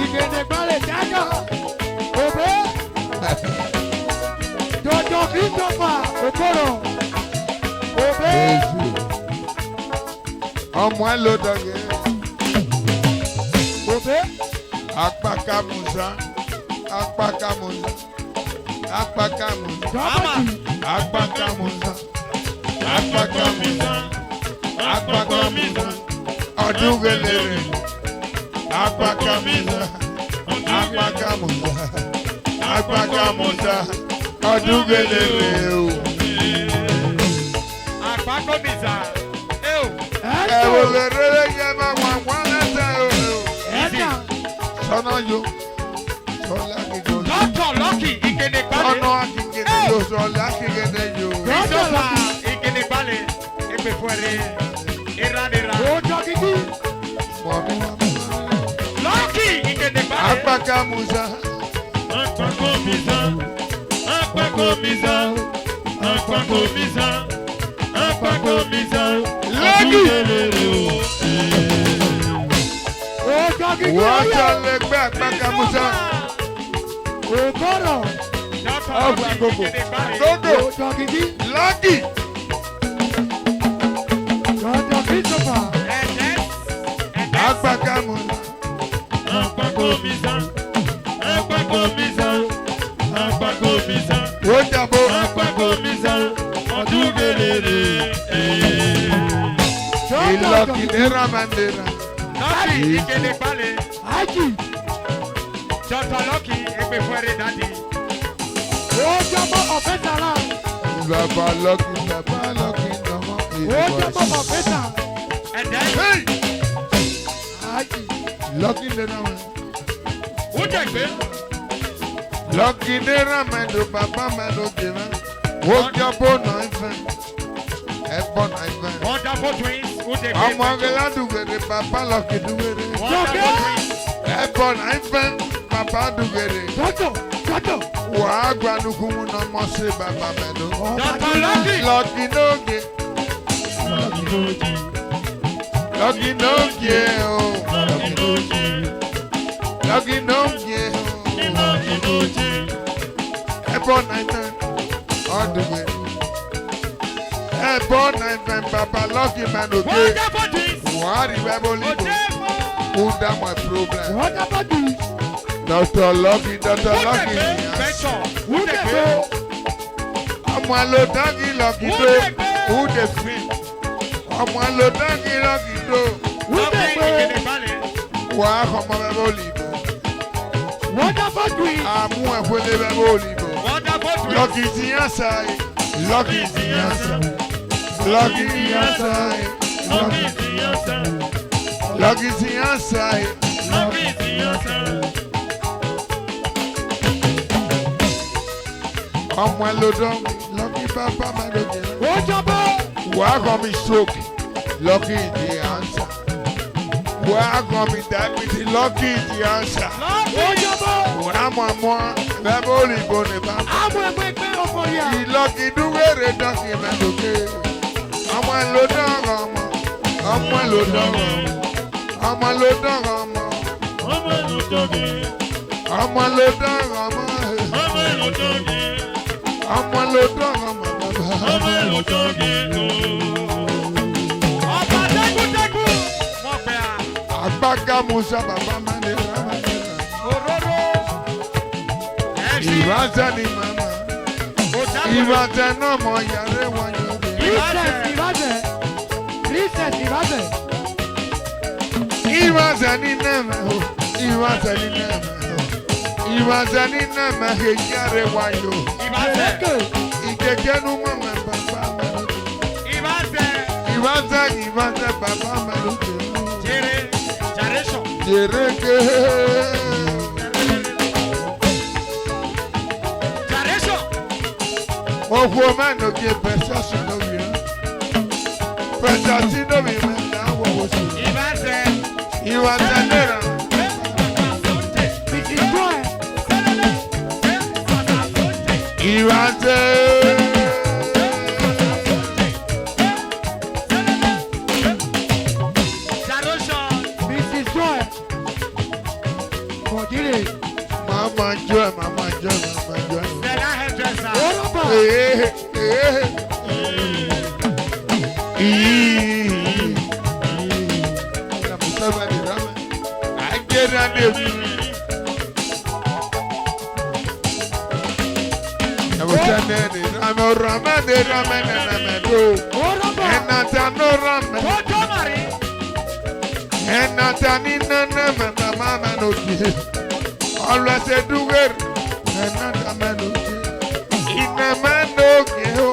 Igene Gbale, Gaga. Obey. Roger, Kitoba. Okoro. Obey. Ọmọ ẹ ló dọ̀gẹ́. Obey. Apakamusa. Mama. Ọdún gelere. Apakamusa. Ọdún gelere o. Akpako Miza. Ew. Ẹ wò lè rere yẹ máa wà wọ́n lẹ́sẹ̀ o. Eda. Sọ́nà yo. Sọ́lá kìkọ́. Dr. Lucky Ikene Kale. Ọ̀nà akíkene yo. Sọ́lá kìkene yo. Christopher Ikene Kale. Ekwekwere. Ojo Kiki. Lucky ikede pale. Apaka Musa. Akpakomisa. Lucky. Ojo Kiki. Wacha legbe Apaka Musa. Okoro. Gogo. Ojo Kiki. Lucky. Ojo Christopher. Apaka Musa. Akpakomisa. Wojabo. Akpakomisa. Odugelere. Iloki Nera Mandera. Lucky ikede pale. Aji. Dr. Lucky egbe fuere daddy. Ojabo Ofesala. Baba Lucky Nomo. Ojabo Ofesa. And then Hey! Aji. Lucky Nera Mandera. who take me? Lucky Nera Mandera. Baba Mando Jeva. Wojabo Noifen. Ebon Noifen. Wonderful twins. Who take me? Amongela dugere. Baba Lucky dugere. Wonderful twins. Ebon Noifen. Baba dugere. Jojo. Wa gbanukumu na mose Baba Mando. Dr. Lucky. Lucky Noge. Lucky Noge. Lucky Noge. Ebon Noifen. All the way. Ebon Noifen. Baba Lucky Mando. Wonderful twins. Wari Bebo Libo. Who that my problem? Ojabo Di. Dr. Lucky. Who take me? Venture. Who take me? Ọmọ lo dangi Lucky Who do. take me? Who the free? Ọmọ lo dangi Lucky do. Lucky ikede pale. Wà á kọ́mọ Bebo Libo. Wonderful twins. Àmú ẹ̀fọ́lé Bebo Libo. Wonderful twins. Lucky ti yàn sáyé. Lucky ti yàn sáyé. Lucky ti yàn sáyé. Lucky is the answer. Lucky ti yàn sáyé. Lucky is the answer. Ọmọ ẹ lo dangi Lucky Baba Mando jẹ. Ojabo. Wà á kọ́ mi stroke. Lucky is the answer. Wà á kọ́ mi diabetes. Lucky is the answer. Ojabo. Wà á mọ̀ mọ́ Bebo Libo ní bàbá. Àwọn ẹgbẹ́ ẹgbẹ́ ọkọ̀ yà. Ìlọ́kì dúwèrè dọ́kì mẹ́lòkè. Ọmọ ló dọ̀rọ̀ ọmọ. Ọmọ ló dọ̀rọ̀ ọmọ. Ọmọ ló dọ̀rọ̀ ọmọ. Ọmọ ló tóbi. Ọmọ ló dọ̀rọ̀ ọmọ. Ọmọ ló tóbi. Ọmọ ló dọ̀rọ̀ ọmọ bàbá. Ọmọ ló tóbi. Ọba tẹ́kùtẹ́kù. Mo pè á. Àgbàgà Musa bàbá Mande Ramande. Òróró. Ẹ̀sìn. Ìbáṣẹ́ ni màmá. Òjàgbé. Ìbáṣẹ́ náà mọ yàrá wọn yóò dé. Princess Ìbàdàn. Princess Ìbàdàn. Ìbáṣẹ́ ní nàmà o. Ìbáṣẹ́ ní nàmà o. Ìbáṣẹ́ ní nàmà yàrá wọn yóò. Ìbáṣẹ. Ìkẹ̀kẹ́nu mọ̀ mẹ́ bàbá Mando. Ìbáṣẹ. Ìbáṣẹ́ bàbá Mando. Jèrè. Jàrẹ́sọ̀. Jèrèké. Jàrẹ́sọ̀. Òfò mẹ́nu kí pẹ̀sẹ̀ sínú mi rẹ̀. Pẹ̀sẹ̀ sínú mi rẹ̀ láwọ̀ oṣù. Ìbáṣẹ. Ìwà tẹ̀léra. Mrs. Joy. Ìwà tẹ̀. Mrs. Joy. Kọ̀dírè. Màmá jọ ẹ̀. Orúkọ. Always a doer, another man. In a man, no,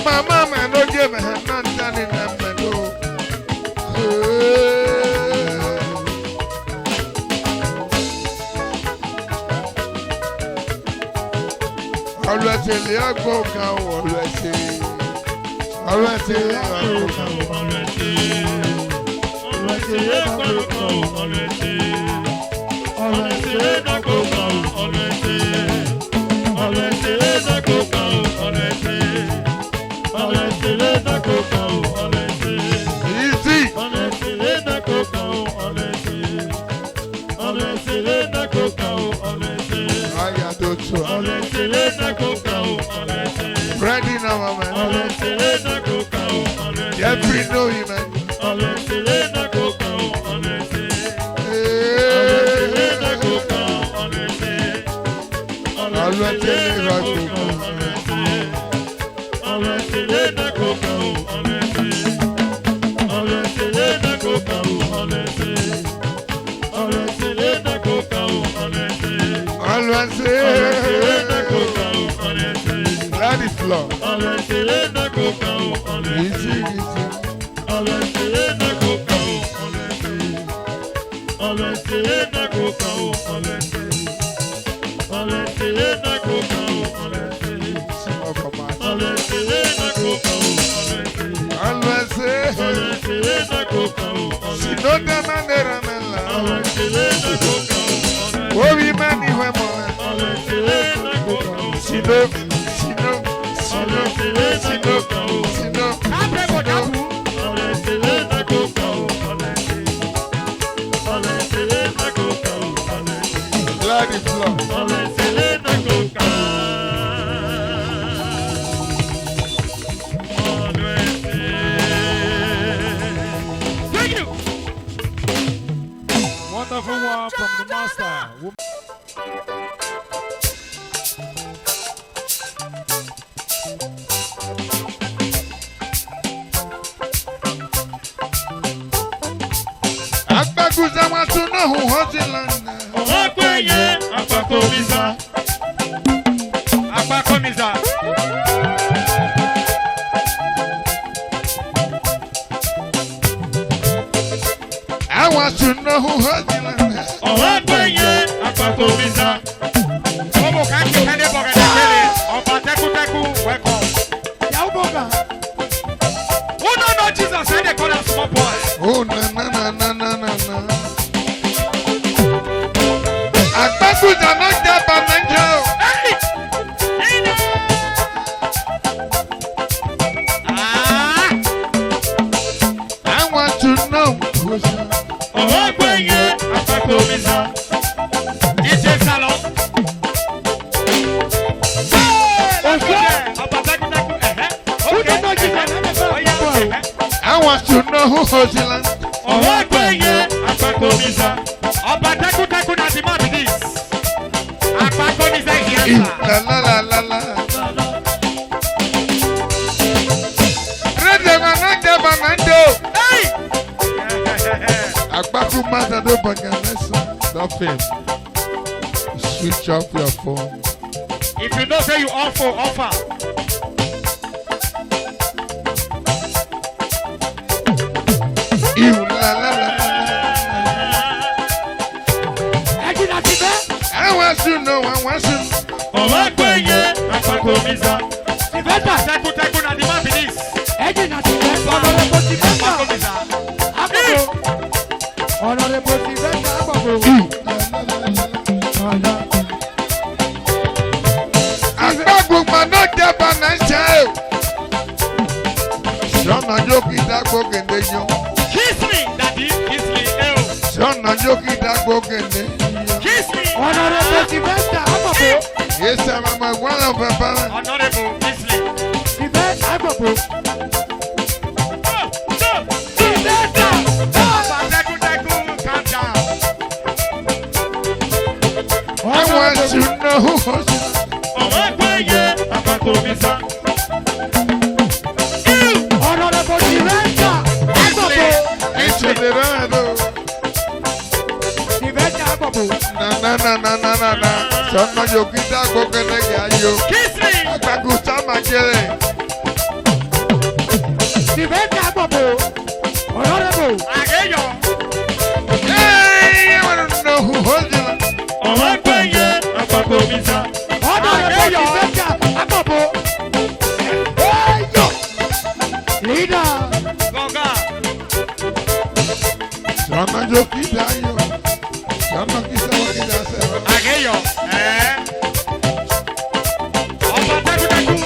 Mama, man, no, give a hand, not done in a man. Always a little go, always a Ready now, man. Every know him, man. Wonderful one from the master. Agbaguza wa tún náà hùn hàn sí lánàá. Ọ̀pẹ̀yẹ àpapọ̀mísà. Àpapọ̀mísà. Àwọn tún náà hùn hàn sí lánàá. Ọ̀pẹ̀yẹ àpapọ̀mísà. Ọmọ kan kí kẹ́lẹ́ bọ̀ kẹ́lẹ́ kẹ́lẹ́ ọba tẹ́kútẹ́kú wẹ́kọ̀. Yàwó bọ̀gà. Who don't know Jesus say they call him small boy? Oh, na. Agbaguza náà jẹ́ bàmẹ́jọ́. Àwọn tún náà hùn sí. Ọ̀pẹ̀yẹ àpapọ̀mísà. DJ Salon. Ọba tẹ́kútẹ́kú ẹ̀hẹ́. Who don't know Jesus? Àwọn tún náà hùn sí lánàá. Ọ̀pẹ̀yẹ àpapọ̀mísà. Ọba tẹ́kútẹ́kú náà ti máa bìí. Àpapọ̀mísà ìyànsá. La. Rédíò wa náà jẹ́ bàmẹ́jọ́. Agbaku mother do baganesa. Stop him. Switch off your phone. If you know say you offer. La. Ẹ̀jìn àti bẹ́ẹ̀. I want to know. Ọ̀pẹ̀yẹ àpapọ̀mísà. Tìbẹ́tà. Tẹ́kútẹ́kú náà ti máa bìí. Ẹ̀jìn àti bẹ́ẹ̀. Ọ̀nàrẹ́bù tìbẹ́tà. Àpapọ̀mísà. Àpapọ̀. Ọ̀nàrẹ́bù tìbẹ́tà àpapọ̀. Agbaku mana jẹ́ bàmẹ́jọ́. Sọ́nà jókì dàgbò gèdè yó. Kiss me, daddy. Kiss me, ew. Sọ́nà jókì dàgbò gèdè. Kiss me. Ọ̀nàrẹ́bù tìbẹ́tà àpapọ̀. Yéésà mama wàlá bàbá. Honorable, kiss me. Tìbẹ́tà àpapọ̀. Tẹ́kútẹ́kú, calm down. I want to know. Ọ̀pẹ̀yẹ àpapọ̀mísà. Ọ̀nàrẹ́bù tìbẹ́tà àpapọ̀. Acelerado. Tìbẹ́tà àpapọ̀. Na. Sọ́nà jókì dàgbò gèdè yó. Kiss me. Agbaku sáma jẹ́rẹ̀. Tìbẹ́tà àpapọ̀. Ọ̀nàrẹ́bù. Àgéyọ̀. I want to know who holds it. Ọ̀pẹ̀yẹ àpapọ̀mísà. Ọ̀nàrẹ́bù tìbẹ́tà àpapọ̀. Ẹ̀yọ̀. Gonga. Sọ́nà jó kí dáyọ̀. Sọ́nà kí sẹ́wọ́n kí dá sẹ́wọ́n. Aquello. Ọba takuntakun.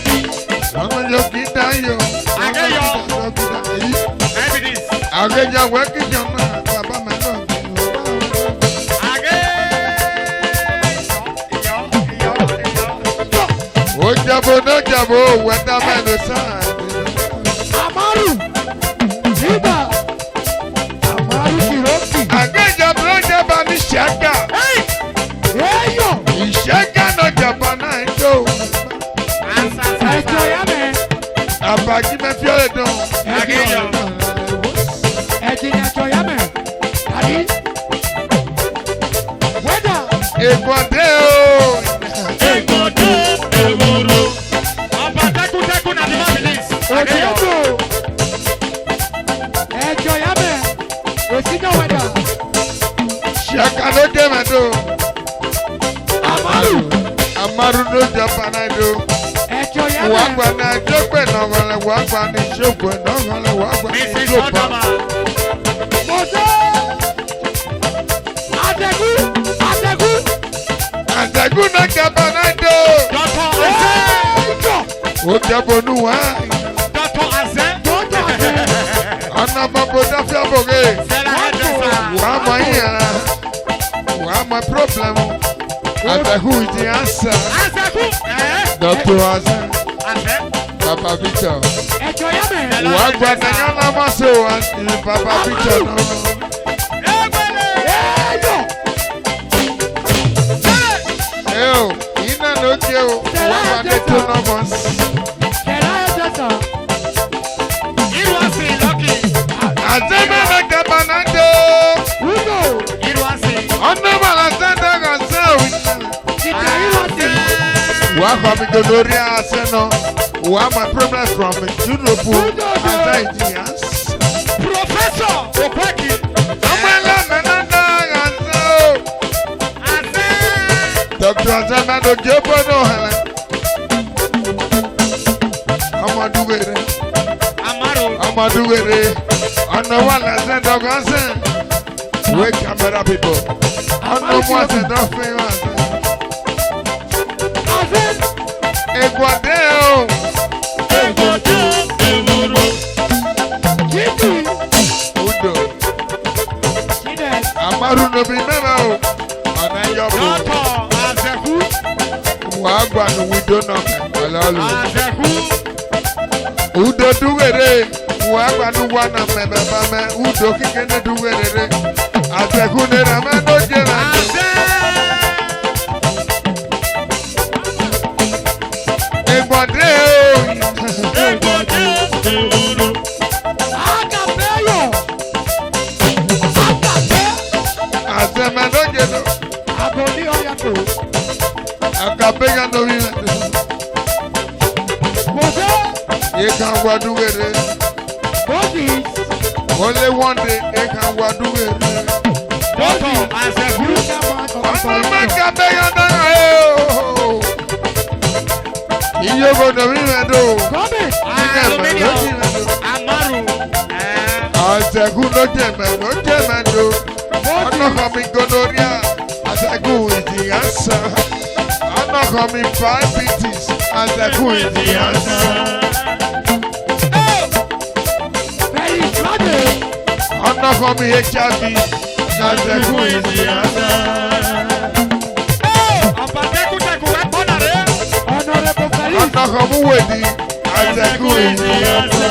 Sọ́nà jó kí dáyọ̀. Aquello. Àgẹ́jà wẹ́ kí jọ náà bàbá mi náà. Ó jábọ̀ náà jábọ̀ wẹ́dá mẹ́lò sáà. Amaru. Nígbà. Amaru Kiroki. Àgẹ́jà ló jábọ̀ ní ṣẹ́gà. Eyọ̀. Ìṣẹ́gà náà jábọ̀ náà ń tó. Ẹ̀jọ̀ yá mẹ́. Àbájí mẹ́fí ọ̀rẹ́ dùn. Aquello. Ẹ̀jẹ̀ ẹ̀jọ̀ yá mẹ́. Àbí. Wẹ́dà. Ègbọ̀dé o. Egbode ewuro. Ọba takuntakun na the families. Aquello. Òjèèdò. Ẹ̀jọ̀ yá mẹ́. Òsínà wẹ́dà. Ṣẹ́gà ló jẹ́ mẹ́tò. Amaru. Amaru ló jábọ̀ náà dó. Ẹ̀jọ̀ yá Wàá mẹ́. gbà náà jókòó náà wàá gbà ní ṣògbọ́n náà wàá gbà ní Mrs. ṣògbọ́n. Odama. Mọ̀sẹ́. Àtẹ̀kù. Àtẹ̀kù. Àtẹ̀gùn náà jábọ̀ náà dó. Dr. Azẹ. Ó jábọ̀ nù wá. Dr. Azẹ. Dọ́tà àtẹ̀. Ọ̀nà bàbá dáfíà bògè. Sẹ́la hairdresser. Wàá mọ yíyàrá. Wàá mọ pírọ́blẹ̀mù. Àtẹ̀gùn ìdí ànsà. Azẹku. Dr. Azẹ. Azẹ. Papa Victor. Ẹ̀jọ̀ yá mẹ́. Wàá gbà náà náà má ṣe wá ní Papa Victor náà. Egbele. Eyọ̀. Ẹ o, iná ló jẹ́ o. Wàá gbà ní tó náà mọ̀ sí. Kẹ̀lá ẹ̀jẹ̀sà. Iruasi Lucky. Àtẹ̀gùn náà jábọ̀ náà dó. Wúgò. Iruasi. Ọ̀nà bàlá sẹ́ńdẹ̀ kan sẹ́wì. Tìtẹ̀ ìrọ̀sì. Wàá kọ́ mi dolórí àṣẹ náà. Wàá mọ problem from Europe. Àṣà ìdí àṣà. Professor Okweki. Ọmọ ẹlẹ́mẹ̀ náà dára ṣe o. Azẹ. Dr. Azamado Jebo náà hẹlẹ̀. Ọmọdúwèrè. Amaru. Ọmọdúwèrè. Ọ̀nà wà lẹ́sẹ̀ dọ̀gọ́sẹ̀. Wé camera people. Ọ̀nà mú ọ̀sẹ̀ tó fi hàn sí. Àfẹ́. Ègbọ̀dé o. Egbode ewuro. Títì. Udo. Sílẹ̀. Amaru nobi mẹ́mẹ́ o. Ọ̀nà yọ̀bù. Dr. Azẹku. Wàá gbà ní widow náà mẹ́kànlélọ́lù. Azẹku. Udo duwere. Wàá gbà ní wànà mẹ́mẹ́ Udo kíkẹ́ duwere. Àtẹ̀kù ní rẹ̀ ló jẹ́ rẹ̀. Azẹ. Ègbọ̀dé o. Egbode ewuro. Àgàbẹ́yọ̀. Àgàbẹ́. Àtẹ̀mẹ́ ló jẹ́ lọ. Àbò ní ọ̀yàtọ̀. Àkàbẹ́yà lórí rẹ̀. Mọ̀sẹ́. Yé kan wá duwere. Bọ́sì. Only one day yé kan wá duwere. Dr. Azẹku. Ọ̀nà mẹ́kàbẹ́yà náà o. Iyogo nobi rẹ̀ dò. Gọ́mẹ̀. Aluminium. Amaru. Àtẹ̀kù ló jẹ́ mẹ́dò. Ọ̀nà kan mi gonorrhea. Àtẹ̀kù ìdí àṣà. Ọ̀nà kan mi diabetes. Àtẹ̀kù ìdí àṣà. Bẹ̀rì ìsúlájẹ̀. Ọ̀nà kan mi HIV. Àtẹ̀kù ìdí àṣà. Ọba tẹkutẹku ẹ̀kọ́ nàrẹ́. Honorable Felix. Ọ̀nà kan mú wèdí. Àtẹ̀kù ìdí àṣà.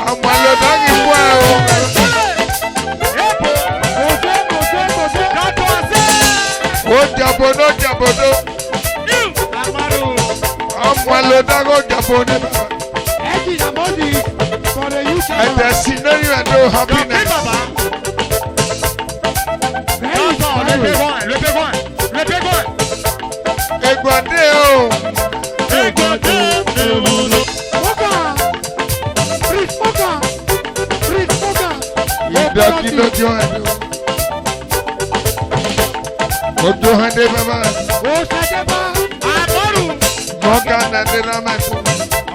Àmọ́ ló dájú fún ẹ o. Mọ̀sẹ́. Dr. Azẹ. Ó jàbọ̀dọ̀ jàbọ̀dọ̀. Amaru. Ọmọ ló dágọ̀ jàbọ̀ ní bàbá. Ẹ̀jì na Mọ́sì. For the UK. Ẹ̀dẹ̀ sí lẹ́yìn ẹ̀dọ̀ Dọ̀kí happiness. bàbá. Bẹ̀rì Dr. ìsúlájẹ̀. Le Pégoin. Ègbọ̀dé o. Egbode ewuro. Moka. Prince Moka. Prince Moka. Ìdọ̀kí lójú ẹ̀dọ̀. Ojú hande bàbá. Òṣèjẹba. Amaru. Mọ́gà nàdé rámẹ́tò.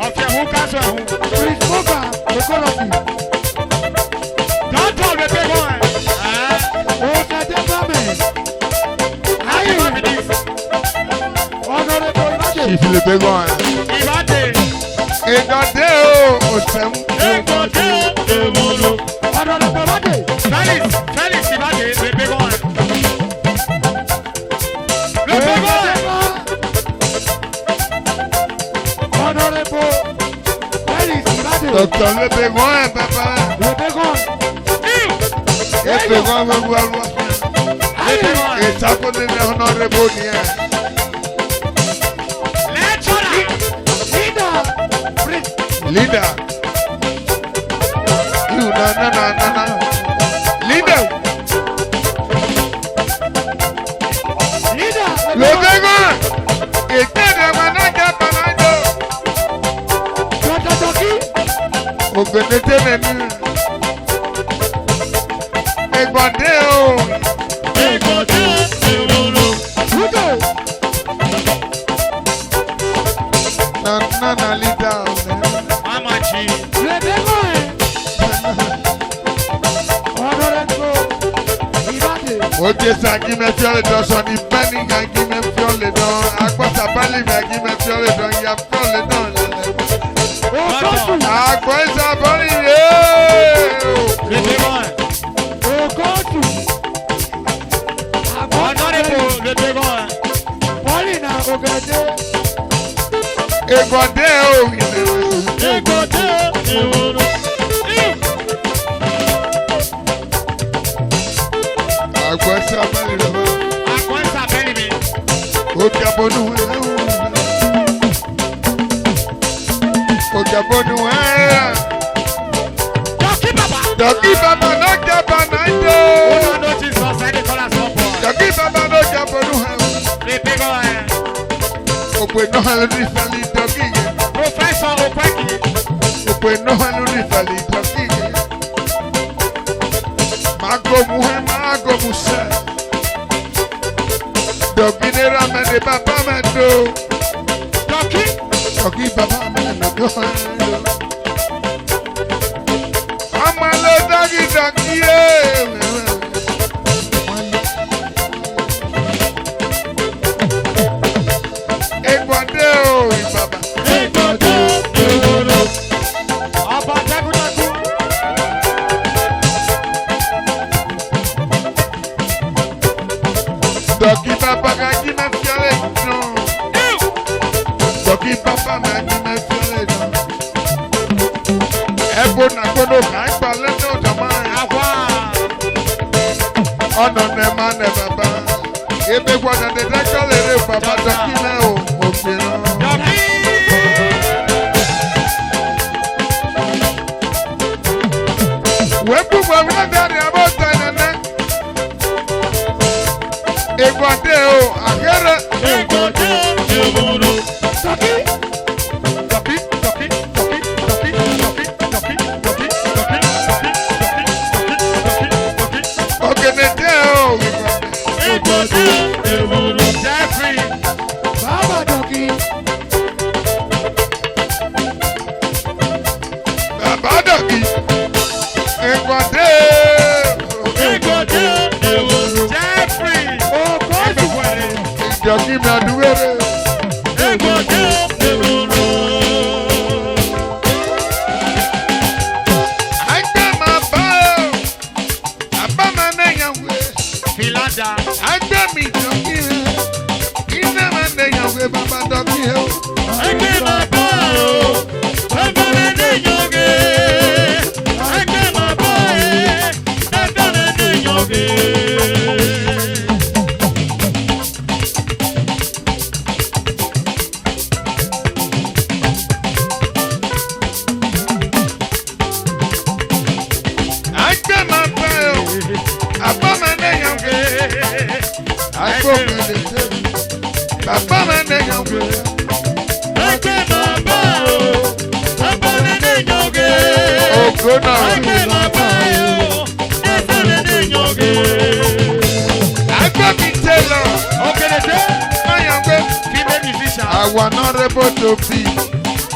Ọ̀kẹ́ Chris Moga, Okoroki. Osade Bame. Aye. Honorable Imade. Chief le bégon. Egode o osem. Honorable Imade. Honorable Felix Imade. Docteur le bégon papa. Le Bégon. E bégon me voir. Aye. E sako de honorable ni. Leader. Leader. You na. Leader. Leader. Le bégon. E tede manaja panado. Dr. Toki. Ogenete nenu. Egode o. Hugo. Na leader. Le Bégon. Honorable Imade. Oje sangi me fiole don soni beni gangi me fiole don agbota bali me gangi me fiole don ya fiole don Okosu. agbota bali ye Okosu. Paulina Ogede. egode o agbota bali lo oja bonu Doki baba no jaba na ide Doki baba no jaba no Okwe no halu ni fali doki Okwe no halu ni fali doki Mago muhe Doki ne rame de baba mendo Doki baba mendo Amalo doki ye Egbode o baba Doki papa gangi me fiole no Doki papa gangi me fiole no Ebo na kono kai pale no jama Ono ne mane baba Ebe kwada de dekole re baba doki me o ofiro Webu mwamina dari abota nene Egbode o akere Ogenete o Baba Toki. Baba doki Egbode Okosu. Doki me aduwere Agbe ma ba o Aba ma ne yawe Agbe mi doki Ine ma ne yawe baba doki o Agbe ma ba o Aba ma ne yawe Agbo me de Baba ma ne yawe Ogona Agbe mi telo Ma yawe Awa no rebo to fi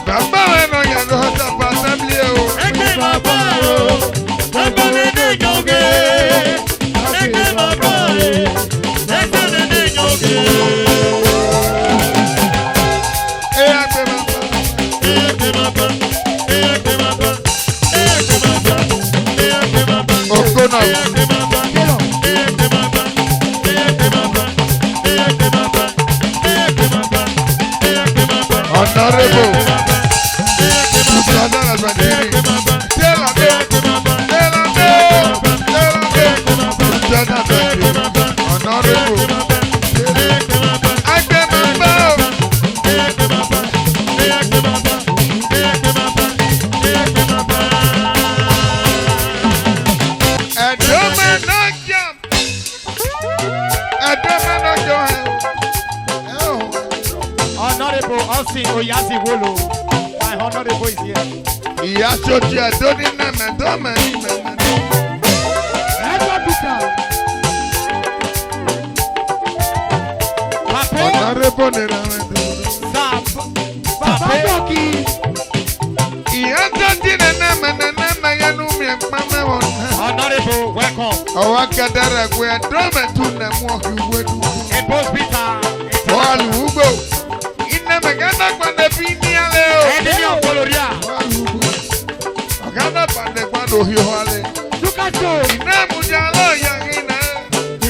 Baba ma no Honorable. Wadada Badiri. Tell her. Honorable. Honorable Austin Oyazi Wolo. My honorable is here. Iya soji adoni na madoma ni mama. Honorable ni ramado. Papi. Iya soji na mama ya numi mama wona. Honorable, welcome. Owa kadara gwe adoma tu na mo hiwedu. Ebos Peter. Walu ugo. Ina magana kwa na bini aleo. Engineer Coloria. Magana pande kwa do hiwale. Dukacho. Ina mujalo ya ina.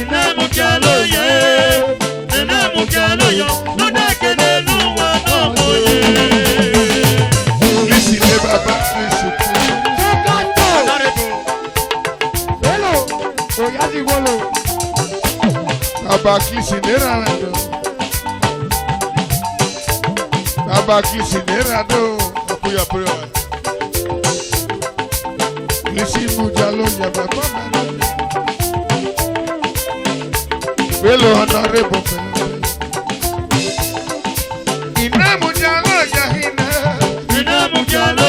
Ina mujalo ya. Ina mujalo ya. Nuna kene nuwa no moye. Lisi le baba lisi. Dukacho. Honorable. Hello. Oyazi Wolo. Baba lisi le ramado. Baba kisi nerado akuya prayer. Lisi mujalo ya baba. Velo honorable. Ina mujalo ya hina. Ina mujalo